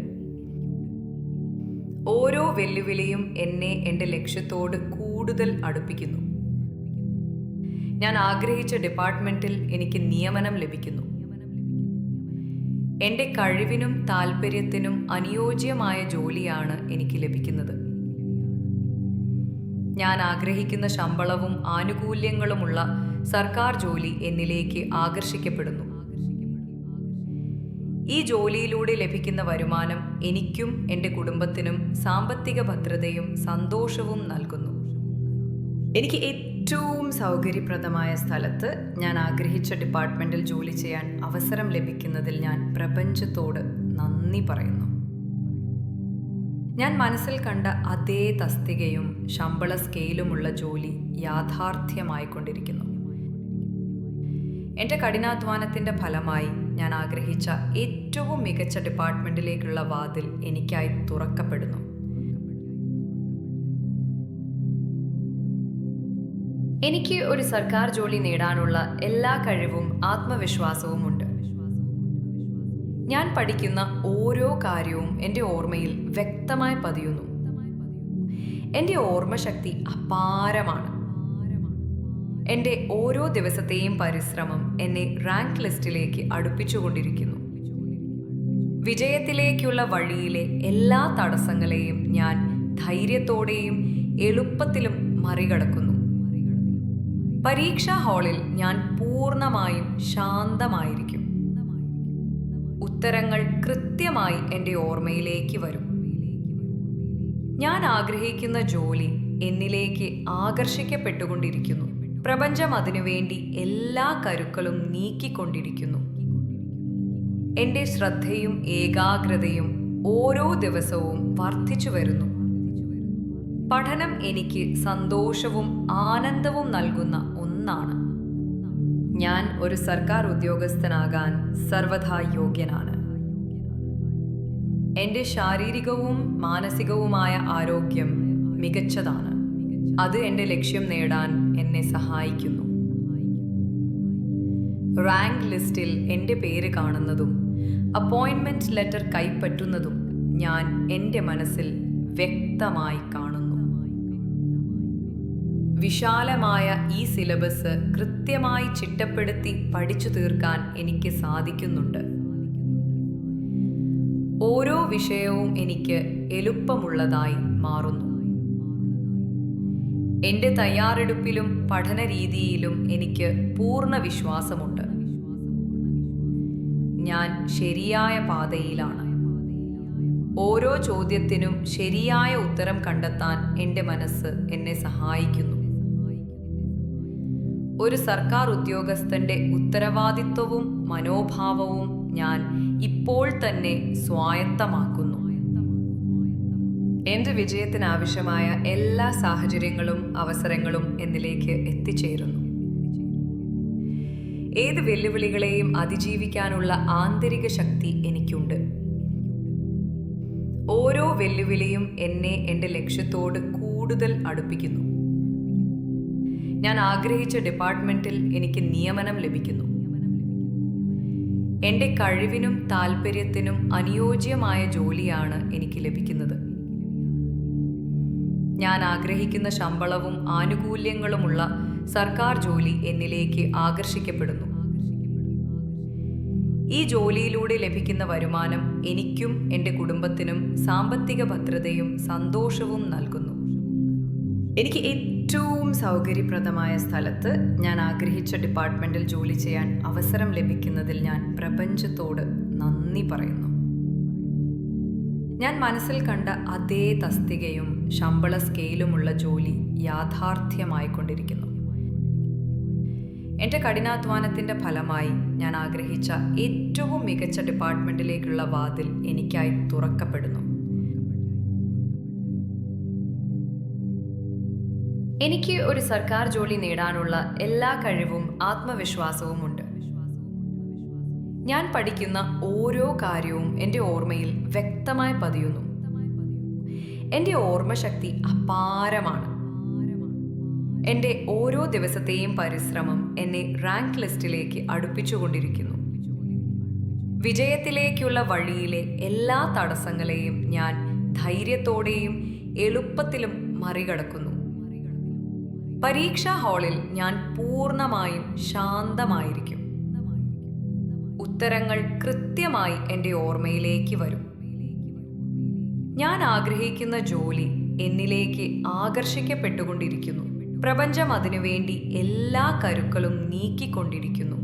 ഓരോ വെല്ലുവിളിയും എന്നെ എൻ്റെ ലക്ഷ്യത്തോട് കൂടുതൽ അടുപ്പിക്കുന്നു. ഞാൻ ആഗ്രഹിച്ച ഡിപ്പാർട്ട്മെന്റിൽ എനിക്ക് നിയമനം ലഭിക്കുന്നു. എൻ്റെ കഴിവിനും താല്പര്യത്തിനും അനുയോജ്യമായ ജോലിയാണ് എനിക്ക് ലഭിക്കുന്നത്. ഞാൻ ആഗ്രഹിക്കുന്ന ശമ്പളവും ആനുകൂല്യങ്ങളുമുള്ള സർക്കാർ ജോലി എന്നിലേക്ക് ആകർഷിക്കപ്പെടുന്നു. ഈ ജോലിയിലൂടെ ലഭിക്കുന്ന വരുമാനം എനിക്കും എൻ്റെ കുടുംബത്തിനും സാമ്പത്തിക ഭദ്രതയും സന്തോഷവും നൽകുന്നു. എനിക്ക് ഏറ്റവും സൗകര്യപ്രദമായ സ്ഥലത്ത് ഞാൻ ആഗ്രഹിച്ച ഡിപ്പാർട്ട്മെന്റിൽ ജോലി ചെയ്യാൻ അവസരം ലഭിക്കുന്നതിൽ ഞാൻ പ്രപഞ്ചത്തോട് നന്ദി പറയുന്നു. ഞാൻ മനസ്സിൽ കണ്ട അതേ തസ്തികയും ശമ്പള സ്കെയിലുമുള്ള ജോലി യാഥാർത്ഥ്യമായിക്കൊണ്ടിരിക്കുന്നു. എൻ്റെ കഠിനാധ്വാനത്തിൻ്റെ ഫലമായി ഞാൻ ആഗ്രഹിച്ച ഏറ്റവും മികച്ച ഡിപ്പാർട്ട്മെന്റിലേക്കുള്ള വാതിൽ എനിക്കായി തുറക്കപ്പെടുന്നു. എനിക്ക് ഒരു സർക്കാർ ജോലി നേടാനുള്ള എല്ലാ കഴിവും ആത്മവിശ്വാസവും ഉണ്ട്. ഞാൻ പഠിക്കുന്ന ഓരോ കാര്യവും എൻ്റെ ഓർമ്മയിൽ വ്യക്തമായി പതിയുന്നു. എൻ്റെ ഓർമ്മശക്തി അപാരമാണ്. എൻ്റെ ഓരോ ദിവസത്തെയും പരിശ്രമം എന്നെ റാങ്ക് ലിസ്റ്റിലേക്ക് അടുപ്പിച്ചുകൊണ്ടിരിക്കുന്നു. വിജയത്തിലേക്കുള്ള വഴിയിലെ എല്ലാ തടസ്സങ്ങളെയും ഞാൻ ധൈര്യത്തോടെയും എളുപ്പത്തിലും മറികടക്കുന്നു. പരീക്ഷാ ഹാളിൽ ഞാൻ പൂർണ്ണമായും ശാന്തമായിരിക്കും. ഉത്തരങ്ങൾ കൃത്യമായി എൻ്റെ ഓർമ്മയിലേക്ക് വരും. ഞാൻ ആഗ്രഹിക്കുന്ന ജോലി എന്നിലേക്ക് ആകർഷിക്കപ്പെട്ടുകൊണ്ടിരിക്കുന്നു. പ്രപഞ്ചം അതിനുവേണ്ടി എല്ലാ കരുക്കളും നീക്കിക്കൊണ്ടിരിക്കുന്നു. എൻ്റെ ശ്രദ്ധയും ഏകാഗ്രതയും ഓരോ ദിവസവും വർദ്ധിച്ചു വരുന്നു. പഠനം എനിക്ക് സന്തോഷവും ആനന്ദവും നൽകുന്ന ഒന്നാണ്. ഞാൻ ഒരു സർക്കാർ ഉദ്യോഗസ്ഥനാകാൻ സർവഥാ യോഗ്യനാണ്. എൻ്റെ ശാരീരികവും മാനസികവുമായ ആരോഗ്യം മികച്ചതാണ്. അത് എൻ്റെ ലക്ഷ്യം നേടാൻ എന്നെ സഹായിക്കുന്നു. റാങ്ക് ലിസ്റ്റിൽ എൻ്റെ പേര് കാണുന്നതും അപ്പോയിൻമെന്റ് ലെറ്റർ കൈപ്പറ്റുന്നതും ഞാൻ എൻ്റെ മനസ്സിൽ വ്യക്തമായി കാണുന്നു. വിശാലമായ ഈ സിലബസ് കൃത്യമായി ചിട്ടപ്പെടുത്തി പഠിച്ചു തീർക്കാൻ എനിക്ക് സാധിക്കുന്നുണ്ട്. ഓരോ വിഷയവും എനിക്ക് എളുപ്പമുള്ളതായി മാറുന്നു. എൻ്റെ തയ്യാറെടുപ്പിലും പഠന രീതിയിലും എനിക്ക് പൂർണ്ണ വിശ്വാസമുണ്ട്. ഞാൻ ശരിയായ പാതയിലാണ്. ഓരോ ചോദ്യത്തിനും ശരിയായ ഉത്തരം കണ്ടെത്താൻ എൻ്റെ മനസ്സ് എന്നെ സഹായിക്കുന്നു. ഒരു സർക്കാർ ഉദ്യോഗസ്ഥന്റെ ഉത്തരവാദിത്വവും മനോഭാവവും ഞാൻ ഇപ്പോൾ തന്നെ സ്വായത്തമാക്കുന്നു. എൻ്റെ വിജയത്തിനാവശ്യമായ എല്ലാ സാഹചര്യങ്ങളും അവസരങ്ങളും എന്നിലേക്ക് എത്തിച്ചേരുന്നു. ഏത് വെല്ലുവിളികളെയും അതിജീവിക്കാനുള്ള ആന്തരിക ശക്തി എനിക്കുണ്ട്. ഓരോ വെല്ലുവിളിയും എന്നെ എൻ്റെ ലക്ഷ്യത്തോട് കൂടുതൽ അടുപ്പിക്കുന്നു. ഞാൻ ആഗ്രഹിച്ച ഡിപ്പാർട്ട്മെന്റിൽ എനിക്ക് നിയമനം ലഭിക്കുന്നു. എൻ്റെ കഴിവിനും താല്പര്യത്തിനും അനുയോജ്യമായ ജോലിയാണ് എനിക്ക് ലഭിക്കുന്നത്. ഞാൻ ആഗ്രഹിക്കുന്ന ശമ്പളവും ആനുകൂല്യങ്ങളുമുള്ള സർക്കാർ ജോലി എന്നിലേക്ക് ആകർഷിക്കപ്പെടുന്നു. ഈ ജോലിയിലൂടെ ലഭിക്കുന്ന വരുമാനം എനിക്കും എൻ്റെ കുടുംബത്തിനും സാമ്പത്തിക ഭദ്രതയും സന്തോഷവും നൽകുന്നു. എനിക്ക് ഏറ്റവും സൗകര്യപ്രദമായ സ്ഥലത്ത് ഞാൻ ആഗ്രഹിച്ച ഡിപ്പാർട്ട്മെന്റിൽ ജോലി ചെയ്യാൻ അവസരം ലഭിക്കുന്നതിൽ ഞാൻ പ്രപഞ്ചത്തോട് നന്ദി പറയുന്നു. ഞാൻ മനസ്സിൽ കണ്ട അതേ തസ്തികയും ശമ്പള സ്കെയിലുമുള്ള ജോലി യാഥാർത്ഥ്യമായിക്കൊണ്ടിരിക്കുന്നു. എൻ്റെ കഠിനാധ്വാനത്തിൻ്റെ ഫലമായി ഞാൻ ആഗ്രഹിച്ച ഏറ്റവും മികച്ച ഡിപ്പാർട്ട്മെൻറ്റിലേക്കുള്ള വാതിൽ എനിക്കായി തുറക്കപ്പെടുന്നു. എനിക്ക് ഒരു സർക്കാർ ജോലി നേടാനുള്ള എല്ലാ കഴിവും ആത്മവിശ്വാസവും ഉണ്ട്. ഞാൻ പഠിക്കുന്ന ഓരോ കാര്യവും എൻ്റെ ഓർമ്മയിൽ വ്യക്തമായി പതിയുന്നു. എൻ്റെ ഓർമ്മശക്തി അപാരമാണ്. എൻ്റെ ഓരോ ദിവസത്തെയും പരിശ്രമം എന്നെ റാങ്ക് ലിസ്റ്റിലേക്ക് അടുപ്പിച്ചുകൊണ്ടിരിക്കുന്നു. വിജയത്തിലേക്കുള്ള വഴിയിലെ എല്ലാ തടസ്സങ്ങളെയും ഞാൻ ധൈര്യത്തോടെയും എളുപ്പത്തിലും മറികടക്കുന്നു. പരീക്ഷാ ഹാളിൽ ഞാൻ പൂർണ്ണമായും ശാന്തമായിരിക്കും. ഉത്തരങ്ങൾ കൃത്യമായി എൻ്റെ ഓർമ്മയിലേക്ക് വരും. ഞാൻ ആഗ്രഹിക്കുന്ന ജോലി എന്നിലേക്ക് ആകർഷിക്കപ്പെട്ടുകൊണ്ടിരിക്കുന്നു. പ്രപഞ്ചം അതിനുവേണ്ടി എല്ലാ കരുക്കളും നീക്കിക്കൊണ്ടിരിക്കുന്നു.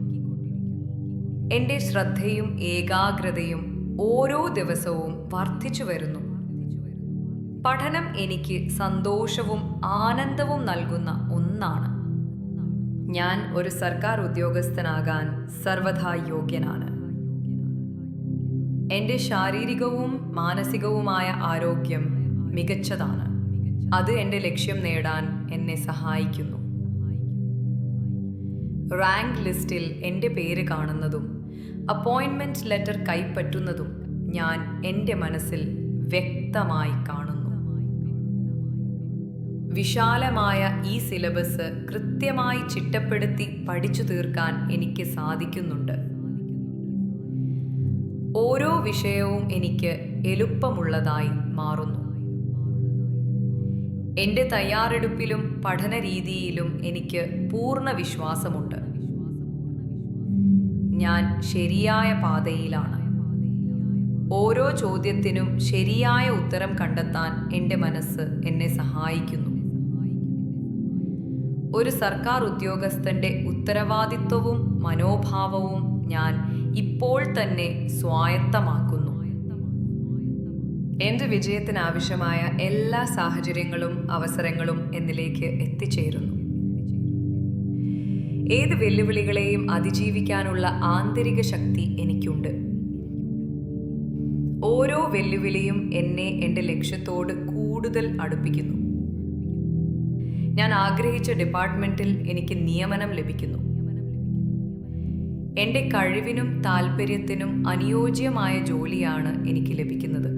എൻ്റെ ശ്രദ്ധയും ഏകാഗ്രതയും ഓരോ ദിവസവും വർദ്ധിച്ചു വരുന്നു. പഠനം എനിക്ക് സന്തോഷവും ആനന്ദവും നൽകുന്ന ഒന്നാണ്. ഞാൻ ഒരു സർക്കാർ ഉദ്യോഗസ്ഥനാകാൻ സർവ്വഥാ യോഗ്യനാണ്. എൻ്റെ ശാരീരികവും മാനസികവുമായ ആരോഗ്യം മികച്ചതാണ്. അത് എൻ്റെ ലക്ഷ്യം നേടാൻ എന്നെ സഹായിക്കുന്നു. റാങ്ക് ലിസ്റ്റിൽ എൻ്റെ പേര് കാണുന്നതും അപ്പോയിൻമെൻറ്റ് ലെറ്റർ കൈപ്പറ്റുന്നതും ഞാൻ എൻ്റെ മനസ്സിൽ വ്യക്തമായി കാണുന്നു. വിശാലമായ ഈ സിലബസ് കൃത്യമായി ചിട്ടപ്പെടുത്തി പഠിച്ചു തീർക്കാൻ എനിക്ക് സാധിക്കുന്നുണ്ട്. ഓരോ വിഷയവും എനിക്ക് എളുപ്പമുള്ളതായി മാറുന്നു. എൻ്റെ തയ്യാറെടുപ്പിലും പഠന രീതിയിലും എനിക്ക് പൂർണ്ണ വിശ്വാസമുണ്ട്. ഞാൻ ശരിയായ പാതയിലാണ്. ഓരോ ചോദ്യത്തിനും ശരിയായ ഉത്തരം കണ്ടെത്താൻ എൻ്റെ മനസ്സ് എന്നെ സഹായിക്കുന്നു. ഒരു സർക്കാർ ഉദ്യോഗസ്ഥന്റെ ഉത്തരവാദിത്വവും മനോഭാവവും ഞാൻ ഇപ്പോൾ തന്നെ സ്വായത്തമാക്കുന്നു. എൻ്റെ വിജയത്തിനാവശ്യമായ എല്ലാ സാഹചര്യങ്ങളും അവസരങ്ങളും എന്നിലേക്ക് എത്തിച്ചേരുന്നു. ഏത് വെല്ലുവിളികളെയും അതിജീവിക്കാനുള്ള ആന്തരിക ശക്തി എനിക്കുണ്ട്. ഓരോ വെല്ലുവിളിയും എന്നെ എൻ്റെ ലക്ഷ്യത്തോട് കൂടുതൽ അടുപ്പിക്കുന്നു. ഞാൻ ആഗ്രഹിച്ച ഡിപ്പാർട്ട്മെൻറ്റിൽ എനിക്ക് നിയമനം ലഭിക്കുന്നു. എൻ്റെ കഴിവിനും താല്പര്യത്തിനും അനുയോജ്യമായ ജോലിയാണ് എനിക്ക് ലഭിക്കുന്നത്.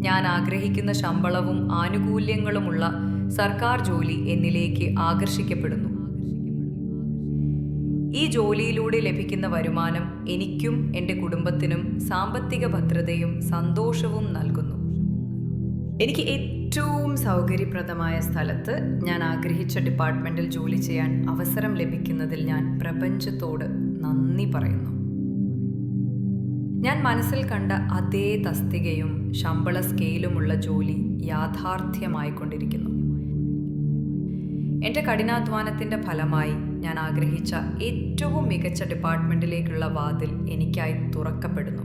ഞാൻ ആഗ്രഹിക്കുന്ന ശമ്പളവും ആനുകൂല്യങ്ങളുമുള്ള സർക്കാർ ജോലി എന്നിലേക്ക് ആകർഷിക്കപ്പെടുന്നു. ഈ ജോലിയിലൂടെ ലഭിക്കുന്ന വരുമാനം എനിക്കും എൻ്റെ കുടുംബത്തിനും സാമ്പത്തിക ഭദ്രതയും സന്തോഷവും നൽകുന്നു. എനിക്ക് ഏറ്റവും സൗകര്യപ്രദമായ സ്ഥലത്ത് ഞാൻ ആഗ്രഹിച്ച ഡിപ്പാർട്ട്മെൻറ്റിൽ ജോലി ചെയ്യാൻ അവസരം ലഭിക്കുന്നതിൽ ഞാൻ പ്രപഞ്ചത്തോട് നന്ദി പറയുന്നു. ഞാൻ മനസ്സിൽ കണ്ട അതേ തസ്തികയും ശമ്പള സ്കെയിലുമുള്ള ജോലി യാഥാർത്ഥ്യമായിക്കൊണ്ടിരിക്കുന്നു. എൻ്റെ കഠിനാധ്വാനത്തിൻ്റെ ഫലമായി ഞാൻ ആഗ്രഹിച്ച ഏറ്റവും മികച്ച ഡിപ്പാർട്ട്മെൻറ്റിലേക്കുള്ള വാതിൽ എനിക്കായി തുറക്കപ്പെടുന്നു.